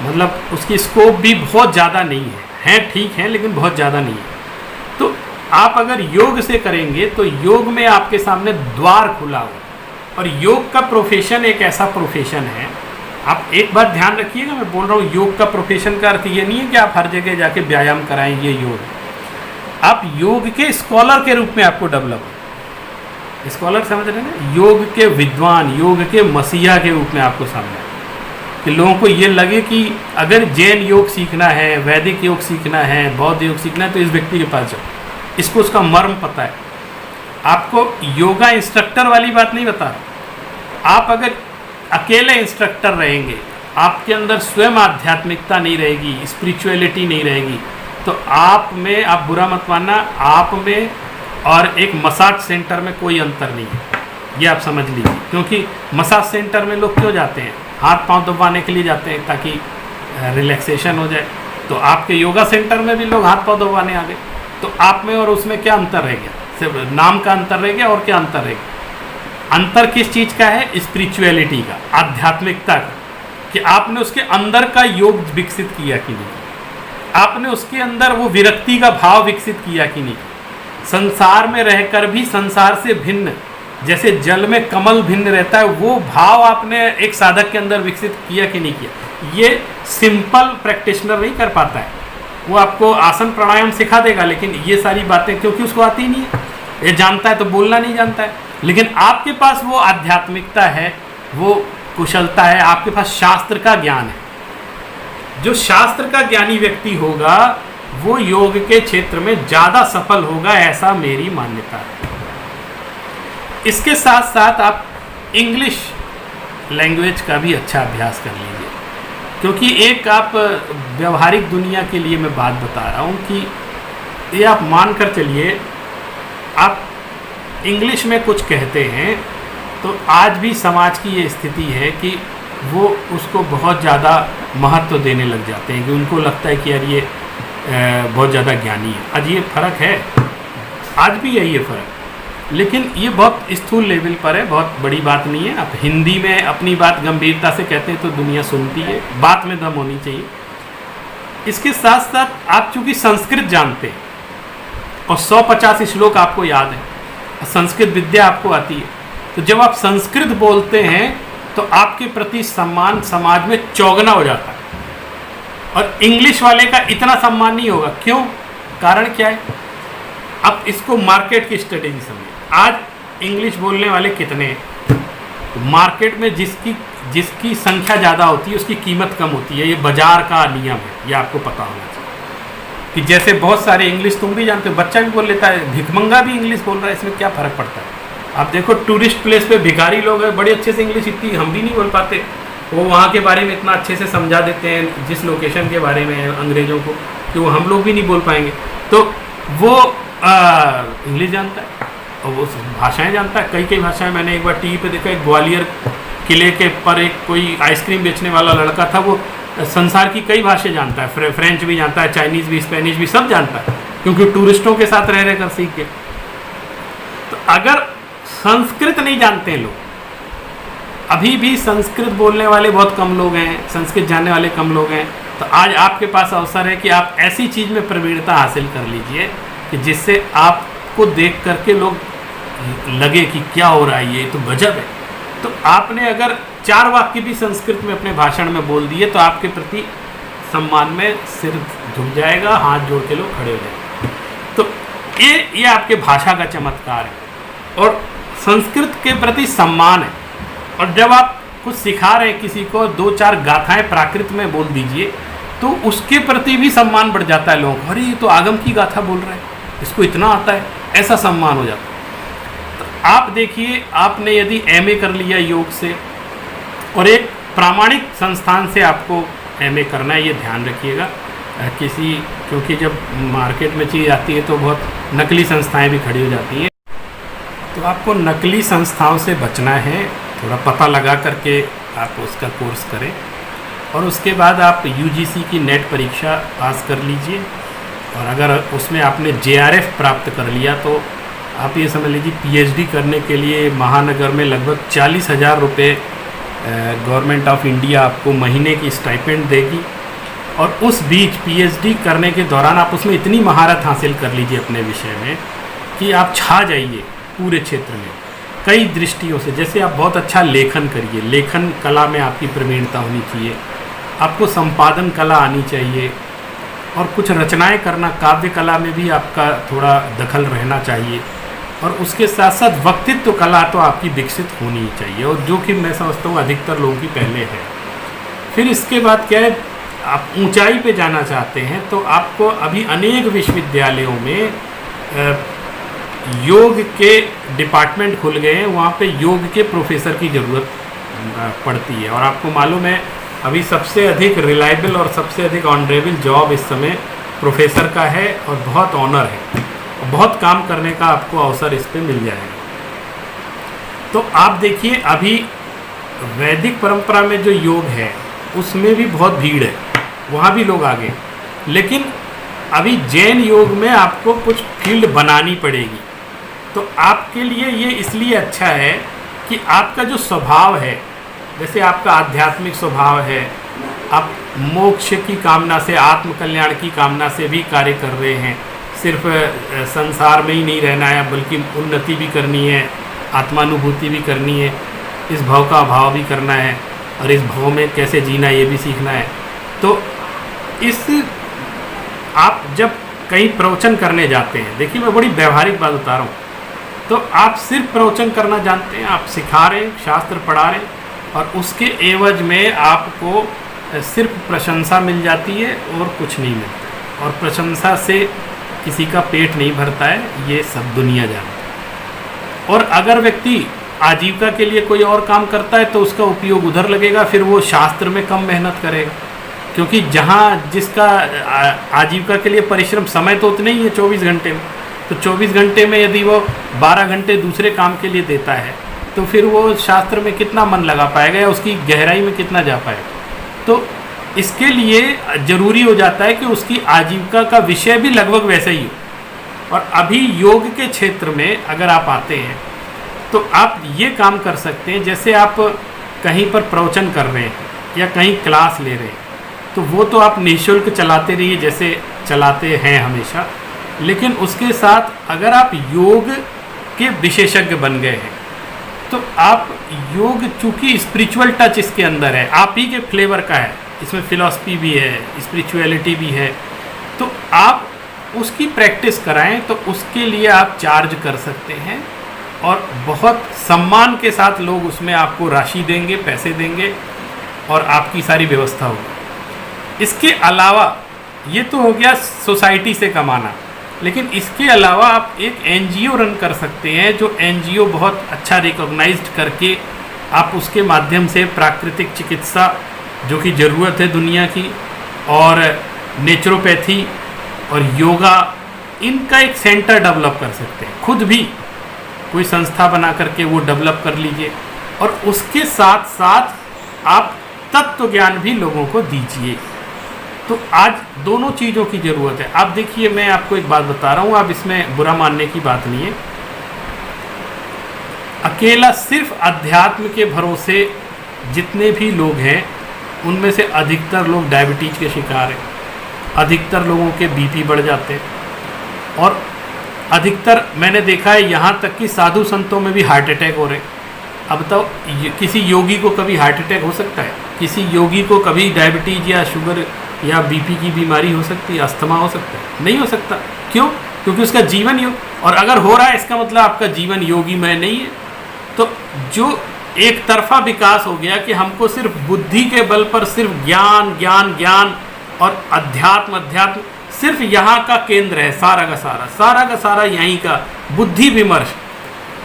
मतलब उसकी स्कोप भी बहुत ज़्यादा नहीं है ठीक है लेकिन बहुत ज़्यादा नहीं है। तो आप अगर योग से करेंगे तो योग में आपके सामने द्वार खुला हो, और योग का प्रोफेशन एक ऐसा प्रोफेशन है आप एक बात ध्यान रखिएगा, मैं बोल रहा हूँ योग का प्रोफेशन का अर्थ ये नहीं है कि आप हर जगह जाके व्यायाम कराएं, ये योग है। आप योग के स्कॉलर के रूप में आपको डेवलप, स्कॉलर समझ रहे हैं ना, योग के विद्वान, योग के मसीहा के रूप में आपको सामने कि लोगों को ये लगे कि अगर जैन योग सीखना है, वैदिक योग सीखना है, बौद्ध योग सीखना है तो इस व्यक्ति के पास जाओ, इसको उसका मर्म पता है। आपको योगा इंस्ट्रक्टर वाली बात नहीं बता रहा। आप अगर अकेले इंस्ट्रक्टर रहेंगे, आपके अंदर स्वयं आध्यात्मिकता नहीं रहेगी, स्पिरिचुअलिटी नहीं रहेगी, तो आप में, आप बुरा मत मानना, आप में और एक मसाज सेंटर में कोई अंतर नहीं है, ये आप समझ लीजिए। क्योंकि मसाज सेंटर में लोग क्यों जाते हैं? हाथ पांव दबाने के लिए जाते हैं ताकि रिलैक्सेशन हो जाए। तो आपके योगा सेंटर में भी लोग हाथ पांव दबाने आ गए, तो आप में और उसमें क्या अंतर रह गया? सिर्फ नाम का अंतर रह गया, और क्या अंतर रह गया? अंतर किस चीज़ का है? स्पिरिचुअलिटी का, आध्यात्मिकता का, कि आपने उसके अंदर का योग विकसित किया कि नहीं, आपने उसके अंदर वो विरक्ति का भाव विकसित किया कि नहीं, संसार में रहकर भी संसार से भिन्न, जैसे जल में कमल भिन्न रहता है, वो भाव आपने एक साधक के अंदर विकसित किया कि नहीं किया। ये सिंपल प्रैक्टिशनर नहीं कर पाता है, वो आपको आसन प्राणायाम सिखा देगा, लेकिन ये सारी बातें क्योंकि उसको आती नहीं है, ये जानता है तो बोलना नहीं जानता है। लेकिन आपके पास वो आध्यात्मिकता है, वो कुशलता है, आपके पास शास्त्र का ज्ञान है। जो शास्त्र का ज्ञानी व्यक्ति होगा वो योग के क्षेत्र में ज़्यादा सफल होगा, ऐसा मेरी मान्यता है। इसके साथ साथ आप इंग्लिश लैंग्वेज का भी अच्छा अभ्यास कर लीजिए, क्योंकि एक आप व्यवहारिक दुनिया के लिए मैं बात बता रहा हूँ कि ये आप मान कर चलिए, आप इंग्लिश में कुछ कहते हैं तो आज भी समाज की ये स्थिति है कि वो उसको बहुत ज़्यादा महत्व देने लग जाते हैं, कि उनको लगता है कि यार ये बहुत ज़्यादा ज्ञानी है। आज ये फ़र्क है, आज भी है ये फ़र्क, लेकिन ये बहुत स्थूल लेवल पर है, बहुत बड़ी बात नहीं है। आप हिंदी में अपनी बात गंभीरता से कहते हैं तो दुनिया सुनती है, बात में दम होनी चाहिए। इसके साथ साथ आप चूँकि संस्कृत जानते हैं और 150 श्लोक आपको याद है, संस्कृत विद्या आपको आती है, तो जब आप संस्कृत बोलते हैं तो आपके प्रति सम्मान समाज में चौगुना हो जाता है, और इंग्लिश वाले का इतना सम्मान नहीं होगा। क्यों? कारण क्या है? अब इसको मार्केट की स्ट्रेटेजी समझिए। आज इंग्लिश बोलने वाले कितने हैं? तो मार्केट में जिसकी संख्या ज़्यादा होती है उसकी कीमत कम होती है, ये बाजार का नियम है, ये आपको पता होना चाहिए। कि जैसे बहुत सारे इंग्लिश तुम भी जानते हो, बच्चा भी बोल लेता है, भिखमंगा भी इंग्लिश बोल रहा है, इसमें क्या फ़र्क पड़ता है? आप देखो टूरिस्ट प्लेस पे भिखारी लोग हैं, बड़े अच्छे से इंग्लिश, इतनी हम भी नहीं बोल पाते, वो वहाँ के बारे में इतना अच्छे से समझा देते हैं, जिस लोकेशन के बारे में अंग्रेज़ों को, कि वो हम लोग भी नहीं बोल पाएंगे। तो वो इंग्लिश जानता है और वो भाषाएं जानता है, कई भाषाएं। मैंने एक बार टीवी पे देखा, एक ग्वालियर किले के पर एक कोई आइसक्रीम बेचने वाला लड़का था, वो संसार की कई भाषाएं जानता है, फ्रेंच भी जानता है, चाइनीज़ भी, स्पेनिश भी, सब जानता है, क्योंकि टूरिस्टों के साथ रह कर सीख के। तो अगर संस्कृत नहीं जानते हैं लोग, अभी भी संस्कृत बोलने वाले बहुत कम लोग हैं, संस्कृत जानने वाले कम लोग हैं, तो आज आपके पास अवसर है कि आप ऐसी चीज़ में प्रवीणता हासिल कर लीजिए कि जिससे आपको देख करके लोग लगे कि क्या हो रहा है, ये तो गजब है। तो आपने अगर 4 वाक्य भी संस्कृत में अपने भाषण में बोल दिए तो आपके प्रति सम्मान में सिर झुक जाएगा, हाथ जोड़ के लोग खड़े हो जाएंगे। तो ये आपके भाषा का चमत्कार है और संस्कृत के प्रति सम्मान है। और जब आप कुछ सिखा रहे हैं किसी को, 2-4 गाथाएं प्राकृत में बोल दीजिए तो उसके प्रति भी सम्मान बढ़ जाता है लोगों को। अरे ये तो आगम की गाथा बोल रहे हैं, इसको इतना आता है, ऐसा सम्मान हो जाता है। तो आप देखिए, आपने यदि MA कर लिया योग से और एक प्रामाणिक संस्थान से आपको MA करना है, ये ध्यान रखिएगा। क्योंकि जब मार्केट में चीज़ आती है तो बहुत नकली संस्थाएं भी खड़ी हो जाती हैं, तो आपको नकली संस्थाओं से बचना है। थोड़ा पता लगा करके आप उसका कोर्स करें और उसके बाद आप UGC की नेट परीक्षा पास कर लीजिए। और अगर उसमें आपने JRF प्राप्त कर लिया तो आप ये समझ लीजिए PhD करने के लिए महानगर में लगभग 40,000 रुपये गवर्नमेंट ऑफ इंडिया आपको महीने की स्टाइपेंड देगी। और उस बीच PhD करने के दौरान आप उसमें इतनी महारत हासिल कर लीजिए अपने विषय में कि आप छा जाइए पूरे क्षेत्र में। कई दृष्टियों से। जैसे आप बहुत अच्छा लेखन करिए, लेखन कला में आपकी प्रवीणता होनी चाहिए, आपको संपादन कला आनी चाहिए, और कुछ रचनाएं करना, काव्य कला में भी आपका थोड़ा दखल रहना चाहिए, और उसके साथ साथ वक्तित्व कला तो आपकी विकसित होनी ही चाहिए, और जो कि मैं समझता हूँ अधिकतर लोगों की पहले है। फिर इसके बाद क्या है, आप ऊंचाई पे जाना चाहते हैं तो आपको अभी अनेक विश्वविद्यालयों में योग के डिपार्टमेंट खुल गए हैं, वहाँ पे योग के प्रोफेसर की ज़रूरत पड़ती है। और आपको मालूम है अभी सबसे अधिक रिलायबल और सबसे अधिक ऑनरेबल जॉब इस समय प्रोफेसर का है, और बहुत ऑनर है, बहुत काम करने का आपको अवसर इस पे मिल जाएगा। तो आप देखिए अभी वैदिक परंपरा में जो योग है उसमें भी बहुत भीड़ है, वहाँ भी लोग आगे, लेकिन अभी जैन योग में आपको कुछ फील्ड बनानी पड़ेगी। तो आपके लिए ये इसलिए अच्छा है कि आपका जो स्वभाव है, जैसे आपका आध्यात्मिक स्वभाव है, आप मोक्ष की कामना से, आत्म कल्याण की कामना से भी कार्य कर रहे हैं, सिर्फ संसार में ही नहीं रहना है बल्कि उन्नति भी करनी है, आत्मानुभूति भी करनी है, इस भाव का अभाव भी करना है, और इस भाव में कैसे जीना ये भी सीखना है। तो इस आप जब कहीं प्रवचन करने जाते हैं, देखिए मैं बड़ी व्यवहारिक बात बता रहा हूँ, तो आप सिर्फ प्रवचन करना जानते हैं, आप सिखा रहे हैं, शास्त्र पढ़ा रहे हैं, और उसके एवज में आपको सिर्फ प्रशंसा मिल जाती है और कुछ नहीं मिलता, और प्रशंसा से किसी का पेट नहीं भरता है, ये सब दुनिया जानती है। और अगर व्यक्ति आजीविका के लिए कोई और काम करता है तो उसका उपयोग उधर लगेगा, फिर वो शास्त्र में कम मेहनत करेगा, क्योंकि जहाँ जिसका आजीविका के लिए परिश्रम, समय तो उतना ही है 24 घंटे में, तो 24 घंटे में यदि वो 12 घंटे दूसरे काम के लिए देता है तो फिर वो शास्त्र में कितना मन लगा पाएगा या उसकी गहराई में कितना जा पाएगा। तो इसके लिए ज़रूरी हो जाता है कि उसकी आजीविका का विषय भी लगभग वैसा ही हो। और अभी योग के क्षेत्र में अगर आप आते हैं तो आप ये काम कर सकते हैं, जैसे आप कहीं पर प्रवचन कर रहे हैं या कहीं क्लास ले रहे हैं, तो वो तो आप निःशुल्क चलाते रहिए जैसे चलाते हैं हमेशा, लेकिन उसके साथ अगर आप योग के विशेषज्ञ बन गए हैं तो आप योग, चूँकि स्पिरिचुअल टच इसके अंदर है, आप ही के फ्लेवर का है, इसमें फिलॉसफी भी है, स्पिरिचुअलिटी भी है, तो आप उसकी प्रैक्टिस कराएं, तो उसके लिए आप चार्ज कर सकते हैं, और बहुत सम्मान के साथ लोग उसमें आपको राशि देंगे, पैसे देंगे, और आपकी सारी व्यवस्था होगी। इसके अलावा ये तो हो गया सोसाइटी से कमाना, लेकिन इसके अलावा आप एक एनजीओ रन कर सकते हैं, जो एनजीओ बहुत अच्छा रिकॉग्नाइज्ड करके आप उसके माध्यम से प्राकृतिक चिकित्सा जो कि ज़रूरत है दुनिया की, और नेचुरोपैथी और योगा, इनका एक सेंटर डेवलप कर सकते हैं। खुद भी कोई संस्था बना करके वो डेवलप कर लीजिए, और उसके साथ साथ आप तत्व ज्ञान भी लोगों को दीजिए। तो आज दोनों चीज़ों की ज़रूरत है। आप देखिए, मैं आपको एक बात बता रहा हूँ, आप इसमें बुरा मानने की बात नहीं है। अकेला सिर्फ अध्यात्म के भरोसे जितने भी लोग हैं उनमें से अधिकतर लोग डायबिटीज के शिकार हैं, अधिकतर लोगों के बीपी बढ़ जाते हैं, और अधिकतर मैंने देखा है यहाँ तक कि साधु संतों में भी हार्ट अटैक हो रहे हैं। अब तो किसी योगी को कभी हार्ट अटैक हो सकता है? किसी योगी को कभी डायबिटीज या शुगर या बीपी की बीमारी हो सकती है, अस्थमा हो सकता है? नहीं हो सकता। क्यों? क्योंकि उसका जीवन योग, और अगर हो रहा है इसका मतलब आपका जीवन योगी में नहीं है। तो जो एक तरफा विकास हो गया कि हमको सिर्फ बुद्धि के बल पर सिर्फ ज्ञान ज्ञान ज्ञान और अध्यात्म अध्यात्म, सिर्फ यहाँ का केंद्र है, सारा का सारा यहीं का बुद्धि विमर्श।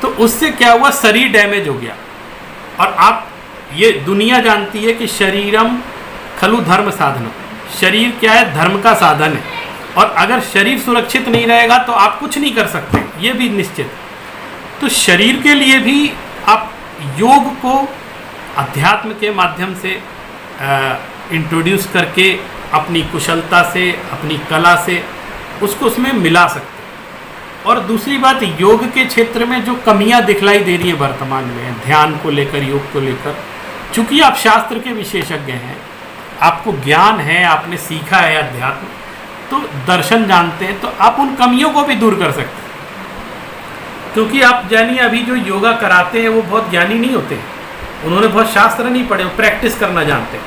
तो उससे क्या हुआ? शरीर डैमेज हो गया। और आप ये दुनिया जानती है कि शरीरम खलु धर्म साधनम, शरीर क्या है? धर्म का साधन है। और अगर शरीर सुरक्षित नहीं रहेगा तो आप कुछ नहीं कर सकते, ये भी निश्चित। तो शरीर के लिए भी आप योग को अध्यात्म के माध्यम से इंट्रोड्यूस करके अपनी कुशलता से, अपनी कला से उसको उसमें मिला सकते हैं। और दूसरी बात, योग के क्षेत्र में जो कमियां दिखलाई दे रही है वर्तमान में, ध्यान को लेकर, योग को लेकर, चूँकि आप शास्त्र के विशेषज्ञ हैं, आपको ज्ञान है, आपने सीखा है अध्यात्म, तो दर्शन जानते हैं, तो आप उन कमियों को भी दूर कर सकते हैं। क्योंकि आप जानिए अभी जो योगा कराते हैं वो बहुत ज्ञानी नहीं होते हैं, उन्होंने बहुत शास्त्र नहीं पढ़े, वो प्रैक्टिस करना जानते हैं,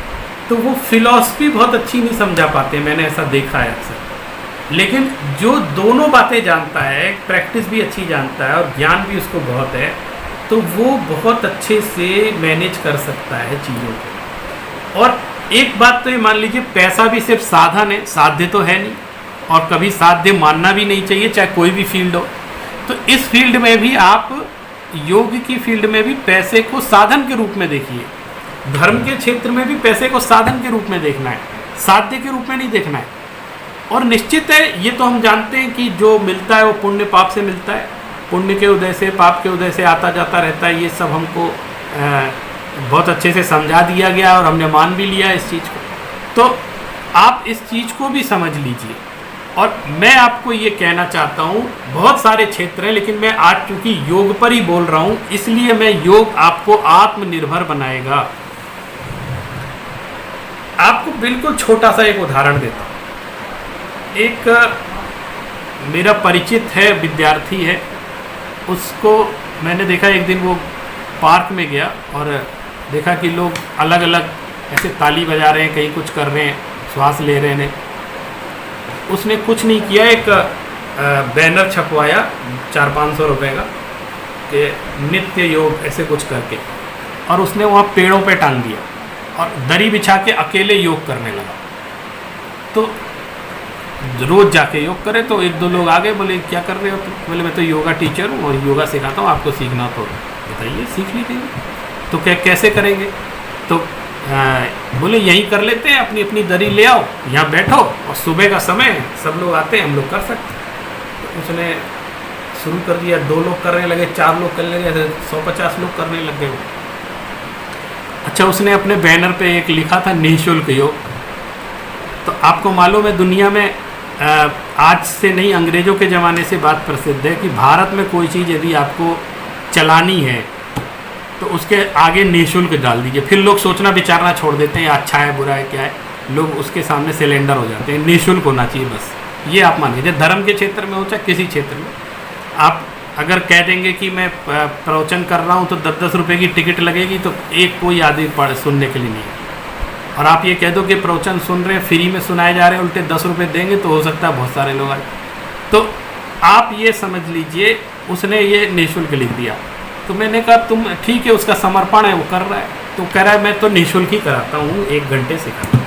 तो वो फिलॉसफी बहुत अच्छी नहीं समझा पाते, मैंने ऐसा देखा है अक्सर। लेकिन जो दोनों बातें जानता है, प्रैक्टिस भी अच्छी जानता है और ज्ञान भी उसको बहुत है, तो वो बहुत अच्छे से मैनेज कर सकता है चीज़ों को। और एक बात तो ये मान लीजिए, पैसा भी सिर्फ साधन है, साध्य तो है नहीं, और कभी साध्य मानना भी नहीं चाहिए, चाहे कोई भी फील्ड हो। तो इस फील्ड में भी आप, योग की फील्ड में भी पैसे को साधन के रूप में देखिए, धर्म के क्षेत्र में भी पैसे को साधन के रूप में देखना है, साध्य के रूप में नहीं देखना है। और निश्चित है, ये तो हम जानते हैं कि जो मिलता है वो पुण्य पाप से मिलता है, पुण्य के उदय से पाप के उदय से आता जाता रहता है, ये सब हमको बहुत अच्छे से समझा दिया गया और हमने मान भी लिया इस चीज़ को। तो आप इस चीज़ को भी समझ लीजिए। और मैं आपको ये कहना चाहता हूँ, बहुत सारे क्षेत्र हैं, लेकिन मैं आज चूँकि योग पर ही बोल रहा हूँ, इसलिए मैं योग आपको आत्मनिर्भर बनाएगा। आपको बिल्कुल छोटा सा एक उदाहरण देता हूँ। एक मेरा परिचित है, विद्यार्थी है, उसको मैंने देखा एक दिन वो पार्क में गया और देखा कि लोग अलग अलग ऐसे ताली बजा रहे हैं, कहीं कुछ कर रहे हैं, श्वास ले रहे हैं। उसने कुछ नहीं किया, एक बैनर छपवाया 400-500 रुपये का कि नित्य योग ऐसे कुछ करके, और उसने वहाँ पेड़ों पे टांग दिया और दरी बिछा के अकेले योग करने लगा। तो रोज़ जाके योग करे, तो 1-2 लोग आ गए, बोले क्या कर रहे हो? तो बोले मैं तो योगा टीचर हूँ और योगा सिखाता हूँ, आपको सीखना तो बताइए, सीख लीजिए। तो क्या कैसे करेंगे? तो बोले यहीं कर लेते हैं, अपनी अपनी दरी ले आओ, यहाँ बैठो, और सुबह का समय है, सब लोग आते हैं, हम लोग कर सकते हैं। तो उसने शुरू कर दिया, 2 लोग करने लगे, 4 लोग करने लगे, 150 लोग करने लग गए। अच्छा, उसने अपने बैनर पे एक लिखा था निःशुल्क योग। तो आपको मालूम है, दुनिया में आज से नहीं, अंग्रेज़ों के ज़माने से बात प्रसिद्ध है कि भारत में कोई चीज़ यदि आपको चलानी है तो उसके आगे निःशुल्क डाल दीजिए, फिर लोग सोचना विचारना छोड़ देते हैं अच्छा है बुरा है क्या है, लोग उसके सामने सिलेंडर हो जाते हैं। निःशुल्क होना चाहिए बस, ये आप मान लीजिए। धर्म के क्षेत्र में हो चाहे किसी क्षेत्र में, आप अगर कह देंगे कि मैं प्रवचन कर रहा हूँ तो 10-10 रुपये की टिकट लगेगी, तो एक कोई आदमी पढ़ सुनने के लिए नहीं है। और आप ये कह दो कि प्रवचन सुन रहे हैं, फ्री में सुनाए जा रहे हैं, उल्टे 10 रुपये देंगे, तो हो सकता है बहुत सारे लोग आए। तो आप ये समझ लीजिए, उसने ये निःशुल्क लिख दिया। तो मैंने कहा तुम ठीक है, उसका समर्पण है, वो कर रहा है। तो कह रहा है मैं तो निःशुल्क ही कराता हूँ, 1 घंटे सिखाता हूँ।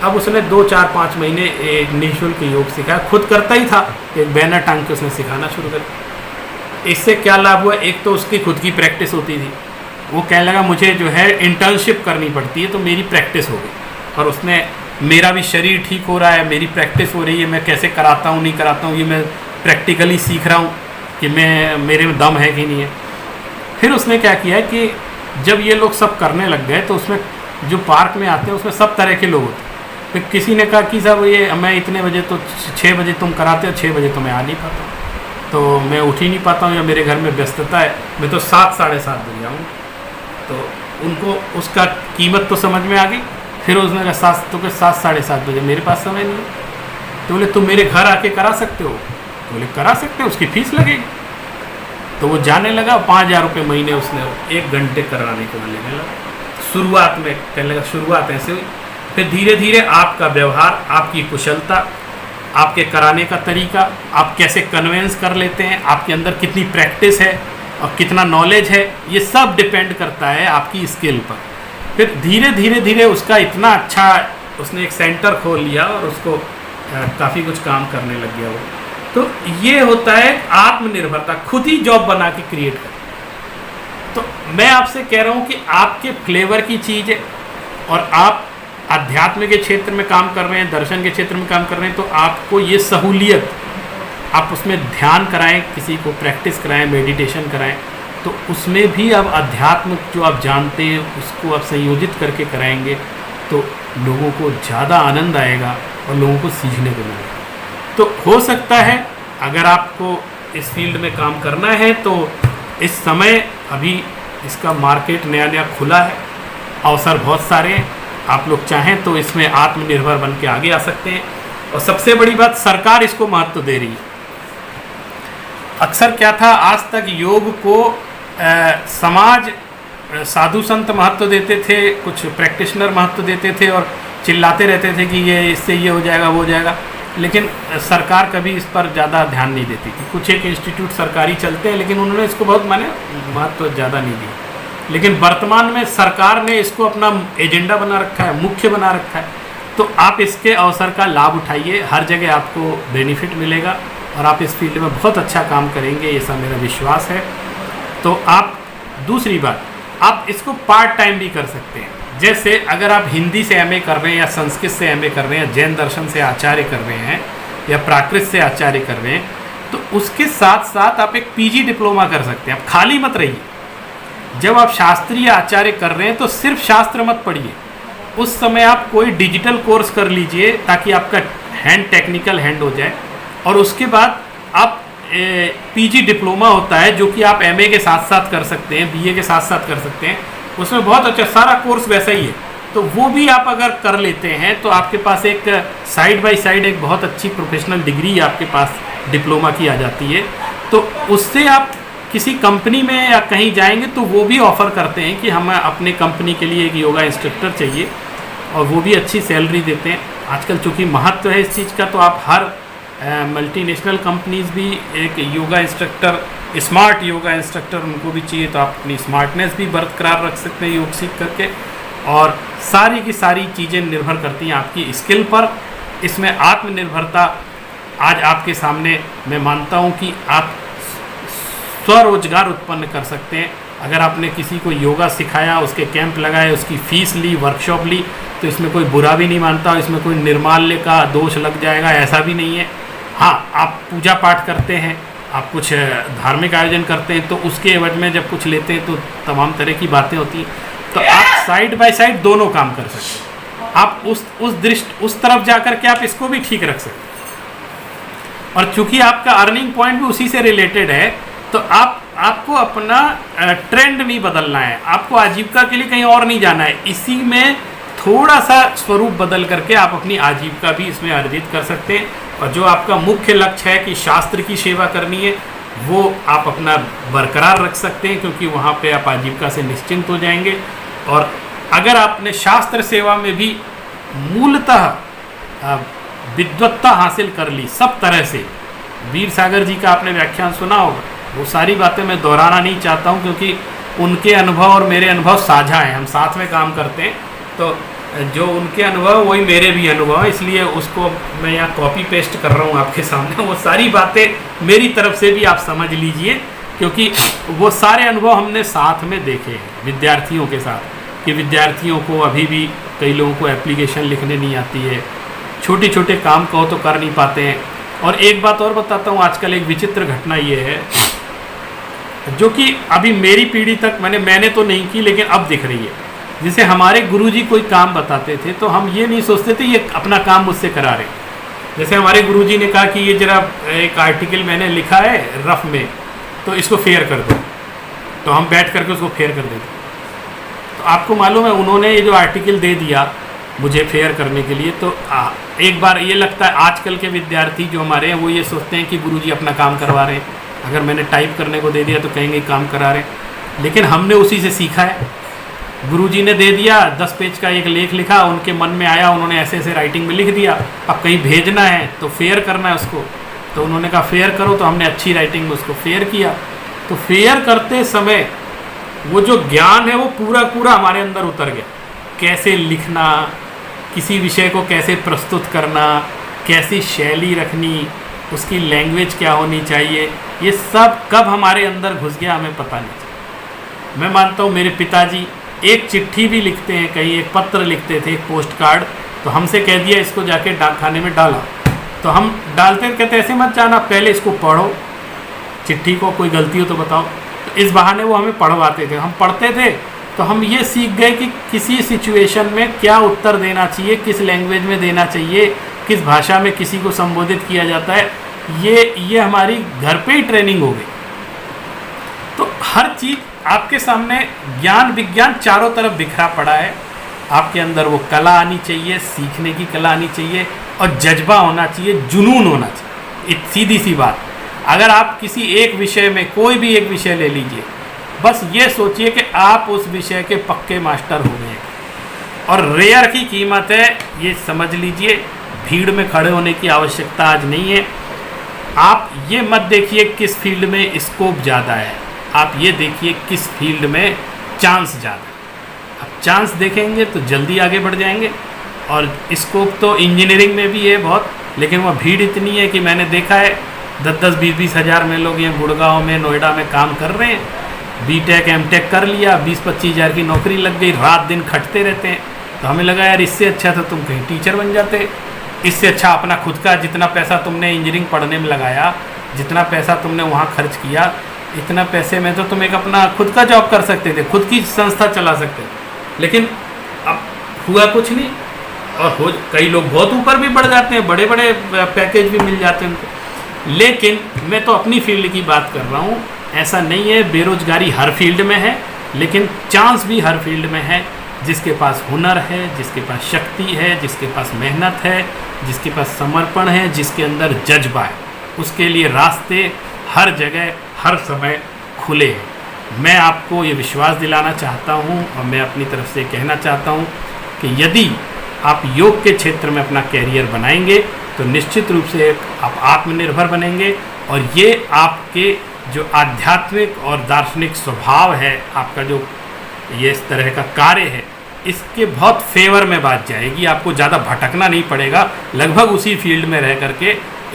अब उसने 2-4-5 महीने एक निःशुल्क योग सिखाया, खुद करता ही था, एक बैनर टांग के उसने सिखाना शुरू कर दिया। इससे क्या लाभ हुआ? एक तो उसकी खुद की प्रैक्टिस होती थी, वो कहने लगा मुझे जो है इंटर्नशिप करनी पड़ती है, तो मेरी प्रैक्टिस हो गई, और उसने मेरा भी शरीर ठीक हो रहा है, मेरी प्रैक्टिस हो रही है, मैं कैसे कराता हूँ नहीं कराता हूँ ये मैं प्रैक्टिकली सीख रहा हूँ कि मैं मेरे में दम है कि नहीं है। फिर उसने क्या किया कि जब ये लोग सब करने लग गए, तो उसमें जो पार्क में आते हैं उसमें सब तरह के लोग होते हैं। फिर किसी ने कहा कि साहब ये मैं इतने बजे, तो 6 बजे तुम कराते हो, 6 बजे तो मैं आ नहीं पाता, तो मैं उठ ही नहीं पाता हूँ, या मेरे घर में व्यस्तता है, मैं तो 7-7:30 बजे आऊँ। तो उनको उसका कीमत तो समझ में आ गई। फिर उसने कहा 7-7:30 बजे मेरे पास समय नहीं है। तो बोले तुम मेरे घर आके करा सकते हो? तो बोले करा सकते हैं, उसकी फ़ीस लगेगी। तो वो जाने लगा, 5,000 रुपये महीने उसने 1 घंटे कराने के लिए लेने लगा। शुरुआत में कहने लगा, शुरुआत ऐसे हुई, फिर धीरे धीरे आपका व्यवहार, आपकी कुशलता, आपके कराने का तरीका, आप कैसे कन्वेंस कर लेते हैं, आपके अंदर कितनी प्रैक्टिस है और कितना नॉलेज है, ये सब डिपेंड करता है आपकी स्किल पर। फिर धीरे धीरे धीरे उसका इतना अच्छा, उसने एक सेंटर खोल लिया और उसको काफ़ी कुछ काम करने लग गया वो। तो ये होता है आत्मनिर्भरता, खुद ही जॉब बना के क्रिएट कर। तो मैं आपसे कह रहा हूँ कि आपके फ्लेवर की चीज़ है, और आप अध्यात्म के क्षेत्र में काम कर रहे हैं, दर्शन के क्षेत्र में काम कर रहे हैं, तो आपको ये सहूलियत, आप उसमें ध्यान कराएं, किसी को प्रैक्टिस कराएं, मेडिटेशन कराएं, तो उसमें भी अब अध्यात्म जो आप जानते हैं उसको आप संयोजित करके कराएंगे, तो लोगों को ज़्यादा आनंद आएगा और लोगों को सीखने को मिलेगा। तो हो सकता है अगर आपको इस फील्ड में काम करना है, तो इस समय अभी इसका मार्केट नया नया खुला है, अवसर बहुत सारे हैं, आप लोग चाहें तो इसमें आत्मनिर्भर बन के आगे आ सकते हैं। और सबसे बड़ी बात, सरकार इसको महत्व दे रही है। अक्सर क्या था, आज तक योग को समाज साधु संत महत्व देते थे, कुछ प्रैक्टिशनर महत्व देते थे और चिल्लाते रहते थे कि ये इससे ये हो जाएगा वो हो जाएगा, लेकिन सरकार कभी इस पर ज़्यादा ध्यान नहीं देती थी। कुछ एक इंस्टीट्यूट सरकारी चलते हैं लेकिन उन्होंने इसको बहुत महत्व ज़्यादा नहीं दिया। लेकिन वर्तमान में सरकार ने इसको अपना एजेंडा बना रखा है, मुख्य बना रखा है, तो आप इसके अवसर का लाभ उठाइए, हर जगह आपको बेनिफिट मिलेगा और आप इस फील्ड में बहुत अच्छा काम करेंगे, ऐसा मेरा विश्वास है। तो आप, दूसरी बात, आप इसको पार्ट टाइम भी कर सकते हैं। जैसे अगर आप हिंदी से एमए कर रहे हैं या संस्कृत से एमए कर रहे हैं, जैन दर्शन से आचार्य कर रहे हैं या प्राकृत से आचार्य कर रहे हैं, तो उसके साथ साथ आप एक पीजी डिप्लोमा कर सकते हैं। आप खाली मत रहिए। जब आप शास्त्रीय आचार्य कर रहे हैं तो सिर्फ शास्त्र मत पढ़िए, उस समय आप कोई डिजिटल कोर्स कर लीजिए ताकि आपका हैंड टेक्निकल हैंड हो जाए। और उसके बाद आप पीजी डिप्लोमा होता है जो कि आप एमए के साथ साथ कर सकते हैं, बीए के साथ साथ कर सकते हैं, उसमें बहुत अच्छा सारा कोर्स वैसा ही है। तो वो भी आप अगर कर लेते हैं तो आपके पास एक साइड बाय साइड एक बहुत अच्छी प्रोफेशनल डिग्री आपके पास डिप्लोमा की आ जाती है। तो उससे आप किसी कंपनी में या कहीं जाएंगे तो वो भी ऑफ़र करते हैं कि हमें अपने कंपनी के लिए एक योगा इंस्ट्रक्टर चाहिए, और वो भी अच्छी सैलरी देते हैं। आजकल चूँकि महत्व है इस चीज़ का, तो आप हर मल्टीनेशनल कंपनीज़ भी एक yoga instructor, smart yoga instructor उनको भी चाहिए, तो आप अपनी स्मार्टनेस भी बरकरार रख सकते हैं योग सीख करके। और सारी की सारी चीज़ें निर्भर करती हैं आपकी स्किल पर। इसमें आत्मनिर्भरता आज आपके सामने, मैं मानता हूँ कि आप स्वरोजगार उत्पन्न कर सकते हैं। अगर आपने किसी को योगा सिखाया, उसके कैंप लगाए, उसकी फ़ीस ली, वर्कशॉप ली, तो इसमें कोई बुरा भी नहीं मानता, इसमें कोई निर्माल्य का दोष लग जाएगा, ऐसा भी नहीं है। हाँ, आप पूजा पाठ करते हैं, आप कुछ धार्मिक आयोजन करते हैं, तो उसके एवज में जब कुछ लेते हैं तो तमाम तरह की बातें होती हैं। तो आप साइड बाय साइड दोनों काम कर सकते हैं। आप उस तरफ जा कर के आप इसको भी ठीक रख सकते हैं। और चूंकि आपका अर्निंग पॉइंट भी उसी से रिलेटेड है, तो आपको अपना ट्रेंड नहीं बदलना है, आपको आजीविका के लिए कहीं और नहीं जाना है। इसी में थोड़ा सा स्वरूप बदल करके आप अपनी आजीविका भी इसमें अर्जित कर सकते हैं। और जो आपका मुख्य लक्ष्य है कि शास्त्र की सेवा करनी है, वो आप अपना बरकरार रख सकते हैं, क्योंकि वहाँ पे आप आजीविका से निश्चिंत हो जाएंगे। और अगर आपने शास्त्र सेवा में भी मूलतः विद्वत्ता हासिल कर ली सब तरह से, वीर सागर जी का आपने व्याख्यान सुना होगा, वो सारी बातें मैं दोहराना नहीं चाहता हूँ, क्योंकि उनके अनुभव और मेरे अनुभव साझा हैं, हम साथ में काम करते हैं। तो जो उनके अनुभव वही मेरे भी अनुभव हैं, इसलिए उसको मैं यहाँ कॉपी पेस्ट कर रहा हूँ आपके सामने। वो सारी बातें मेरी तरफ से भी आप समझ लीजिए, क्योंकि वो सारे अनुभव हमने साथ में देखे हैं विद्यार्थियों के साथ, कि विद्यार्थियों को अभी भी कई लोगों को एप्लीकेशन लिखने नहीं आती है, छोटे छोटे काम कहो तो कर नहीं पाते हैं। और एक बात और बताता हूँ, आजकल एक विचित्र घटना ये है, जो कि अभी मेरी पीढ़ी तक मैंने तो नहीं की, लेकिन अब दिख रही है। जैसे हमारे गुरुजी कोई काम बताते थे तो हम ये नहीं सोचते थे ये अपना काम मुझसे करा रहे। जैसे हमारे गुरुजी ने कहा कि ये जरा एक आर्टिकल मैंने लिखा है रफ में, तो इसको फेयर कर दो, तो हम बैठ करके उसको फेयर कर देते। तो आपको मालूम है, उन्होंने ये जो आर्टिकल दे दिया मुझे फेयर करने के लिए, तो एक बार ये लगता है आजकल के विद्यार्थी जो हमारे हैं वो ये सोचते हैं कि गुरुजी अपना काम करवा रहे हैं, अगर मैंने टाइप करने को दे दिया तो कहेंगे काम करा रहे हैं। लेकिन हमने उसी से सीखा है। गुरुजी ने दे दिया, 10 पेज का एक लेख लिखा, उनके मन में आया, उन्होंने ऐसे ऐसे राइटिंग में लिख दिया, अब कहीं भेजना है तो फेयर करना है उसको, तो उन्होंने कहा फेयर करो, तो हमने अच्छी राइटिंग में उसको फेयर किया। तो फेयर करते समय वो जो ज्ञान है वो पूरा हमारे अंदर उतर गया। कैसे लिखना, किसी विषय को कैसे प्रस्तुत करना, कैसी शैली रखनी, उसकी लैंग्वेज क्या होनी चाहिए, ये सब कब हमारे अंदर घुस गया हमें पता नहीं चला। मैं मानता हूँ मेरे पिताजी एक चिट्ठी भी लिखते हैं, कहीं एक पत्र लिखते थे, एक पोस्ट कार्ड, तो हमसे कह दिया इसको जाके डाक खाने में डाला, तो हम डालते कहते ऐसे मत जाना, पहले इसको पढ़ो, चिट्ठी को कोई गलती हो तो बताओ। तो इस बहाने वो हमें पढ़वाते थे, हम पढ़ते थे, तो हम ये सीख गए कि किसी सिचुएशन में क्या उत्तर देना चाहिए, किस लैंग्वेज में देना चाहिए, किस भाषा में किसी को संबोधित किया जाता है। ये हमारी घर पे ही ट्रेनिंग हो गई। तो हर चीज़ आपके सामने, ज्ञान विज्ञान चारों तरफ बिखरा पड़ा है। आपके अंदर वो कला आनी चाहिए, सीखने की कला आनी चाहिए, और जज्बा होना चाहिए, जुनून होना चाहिए। एक सीधी सी बात, अगर आप किसी एक विषय में, कोई भी एक विषय ले लीजिए, बस ये सोचिए कि आप उस विषय के पक्के मास्टर हो गए और रेयर की कीमत है, ये समझ लीजिए। भीड़ में खड़े होने की आवश्यकता आज नहीं है। आप ये मत देखिए किस फील्ड में स्कोप ज़्यादा है, आप ये देखिए किस फील्ड में चांस ज़्यादा है। अब चांस देखेंगे तो जल्दी आगे बढ़ जाएंगे। और स्कोप तो इंजीनियरिंग में भी है बहुत, लेकिन वह भीड़ इतनी है कि मैंने देखा है 10-10, 20-20 हज़ार में लोग यहाँ गुड़गांव में, नोएडा में काम कर रहे हैं। बीटेक एमटेक कर लिया, 20-25 हज़ार की नौकरी लग गई, रात दिन खटते रहते हैं। तो हमें लगा यार इससे अच्छा तो तुम कहीं टीचर बन जाते, इससे अच्छा अपना खुद का जितना पैसा तुमने इंजीनियरिंग पढ़ने में लगाया, जितना पैसा तुमने वहाँ खर्च किया, इतना पैसे में तो तुम एक अपना खुद का जॉब कर सकते थे, खुद की संस्था चला सकते थे। लेकिन अब हुआ कुछ नहीं। और कई लोग बहुत ऊपर भी बढ़ जाते हैं, बड़े बड़े पैकेज भी मिल जाते हैं उनको। लेकिन मैं तो अपनी फील्ड की बात कर रहा हूँ। ऐसा नहीं है, बेरोजगारी हर फील्ड में है, लेकिन चांस भी हर फील्ड में है। जिसके पास हुनर है, जिसके पास शक्ति है, जिसके पास मेहनत है, जिसके पास समर्पण है, जिसके अंदर जज्बा है, उसके लिए रास्ते हर जगह हर समय खुले हैं। मैं आपको ये विश्वास दिलाना चाहता हूँ और मैं अपनी तरफ से कहना चाहता हूँ कि यदि आप योग के क्षेत्र में अपना कैरियर बनाएंगे तो निश्चित रूप से आप आत्मनिर्भर बनेंगे। और ये आपके जो आध्यात्मिक और दार्शनिक स्वभाव है, आपका जो ये इस तरह का कार्य है, इसके बहुत फेवर में बात जाएगी। आपको ज़्यादा भटकना नहीं पड़ेगा, लगभग उसी फील्ड में रह करके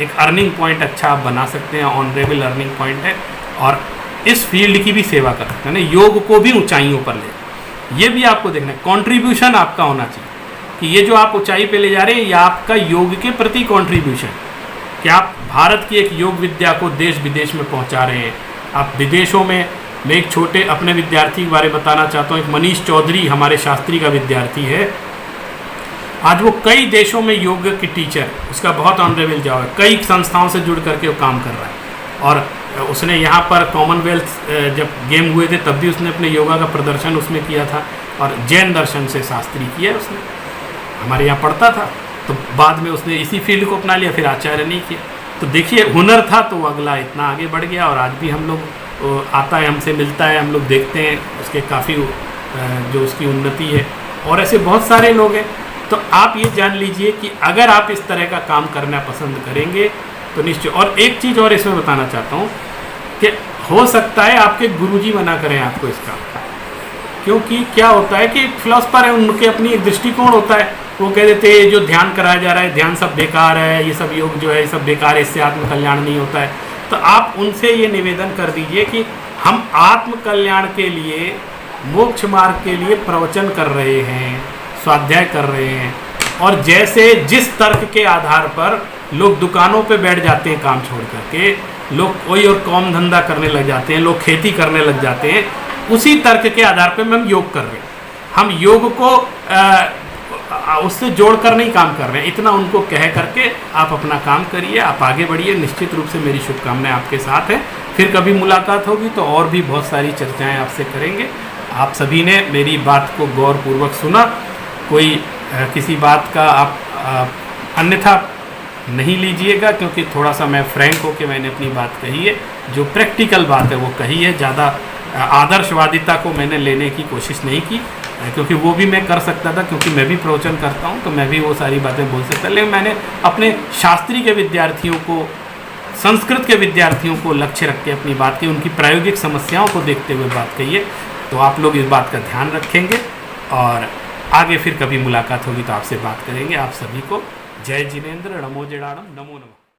एक अर्निंग पॉइंट अच्छा आप बना सकते हैं, ऑनरेबल अर्निंग पॉइंट है। और इस फील्ड की भी सेवा कर सकते हैं, योग को भी ऊंचाइयों पर ले। ये भी आपको देखना है, कॉन्ट्रीब्यूशन आपका होना चाहिए कि ये जो आप ऊंचाई पे ले जा रहे हैं, ये आपका योग के प्रति कॉन्ट्रीब्यूशन, कि आप भारत की एक योग विद्या को देश विदेश में पहुंचा रहे हैं। आप विदेशों में, मैं एक छोटे अपने विद्यार्थी के बारे में बताना चाहता हूँ। एक मनीष चौधरी हमारे शास्त्री का विद्यार्थी है। आज वो कई देशों में योग की टीचर, उसका बहुत ऑनरेबल जॉब है, कई संस्थाओं से जुड़ करके वो काम कर रहा है। और उसने यहाँ पर कॉमनवेल्थ जब गेम हुए थे तब भी उसने अपने योगा का प्रदर्शन उसमें किया था। और जैन दर्शन से शास्त्री किया उसने, हमारे यहाँ पढ़ता था, तो बाद में उसने इसी फील्ड को अपना लिया, फिर आचार्य नहीं किया। तो देखिए हुनर था तो अगला इतना आगे बढ़ गया। और आज भी हम लोग आता है, हमसे मिलता है, हम लोग देखते हैं उसके काफ़ी जो उसकी उन्नति है। और ऐसे बहुत सारे लोग हैं। तो आप ये जान लीजिए कि अगर आप इस तरह का काम करना पसंद करेंगे तो निश्चय। और एक चीज़ और इसमें बताना चाहता हूँ कि हो सकता है आपके गुरुजी मना करें आपको इसका, क्योंकि क्या होता है कि फिलोसफर है, उनके अपनी एक दृष्टिकोण होता है। वो कह देते हैं जो ध्यान कराया जा रहा है, ध्यान सब बेकार है, ये सब योग जो है ये सब बेकार है, इससे आत्म कल्याण नहीं होता है। तो आप उनसे ये निवेदन कर दीजिए कि हम आत्म कल्याण के लिए, मोक्ष मार्ग के लिए प्रवचन कर रहे हैं, स्वाध्याय कर रहे हैं। और जैसे जिस तर्क के आधार पर लोग दुकानों पे बैठ जाते हैं काम छोड़ करके, लोग कोई और काम धंधा करने लग जाते हैं, लोग खेती करने लग जाते हैं, उसी तर्क के आधार पे हम योग कर रहे हैं। हम योग को उससे जोड़कर नहीं काम कर रहे हैं। इतना उनको कह करके आप अपना काम करिए, आप आगे बढ़िए। निश्चित रूप से मेरी शुभकामनाएं आपके साथ हैं। फिर कभी मुलाकात होगी तो और भी बहुत सारी चर्चाएं आपसे करेंगे। आप सभी ने मेरी बात को गौरपूर्वक सुना, कोई किसी बात का आप अन्यथा नहीं लीजिएगा, क्योंकि थोड़ा सा मैं फ्रैंक होकर मैंने अपनी बात कही है, जो प्रैक्टिकल बात है वो कही है। ज़्यादा आदर्शवादिता को मैंने लेने की कोशिश नहीं की, क्योंकि वो भी मैं कर सकता था, क्योंकि मैं भी प्रवचन करता हूँ तो मैं भी वो सारी बातें बोल सकता। लेकिन मैंने अपने शास्त्री के विद्यार्थियों को, संस्कृत के विद्यार्थियों को लक्ष्य रख के अपनी बात की, उनकी प्रायोगिक समस्याओं को देखते हुए बात कही है। तो आप लोग इस बात का ध्यान रखेंगे और आगे फिर कभी मुलाकात होगी तो आपसे बात करेंगे। आप सभी को जय जिनेंद्र, नमो जिणाणम, नमो नमः।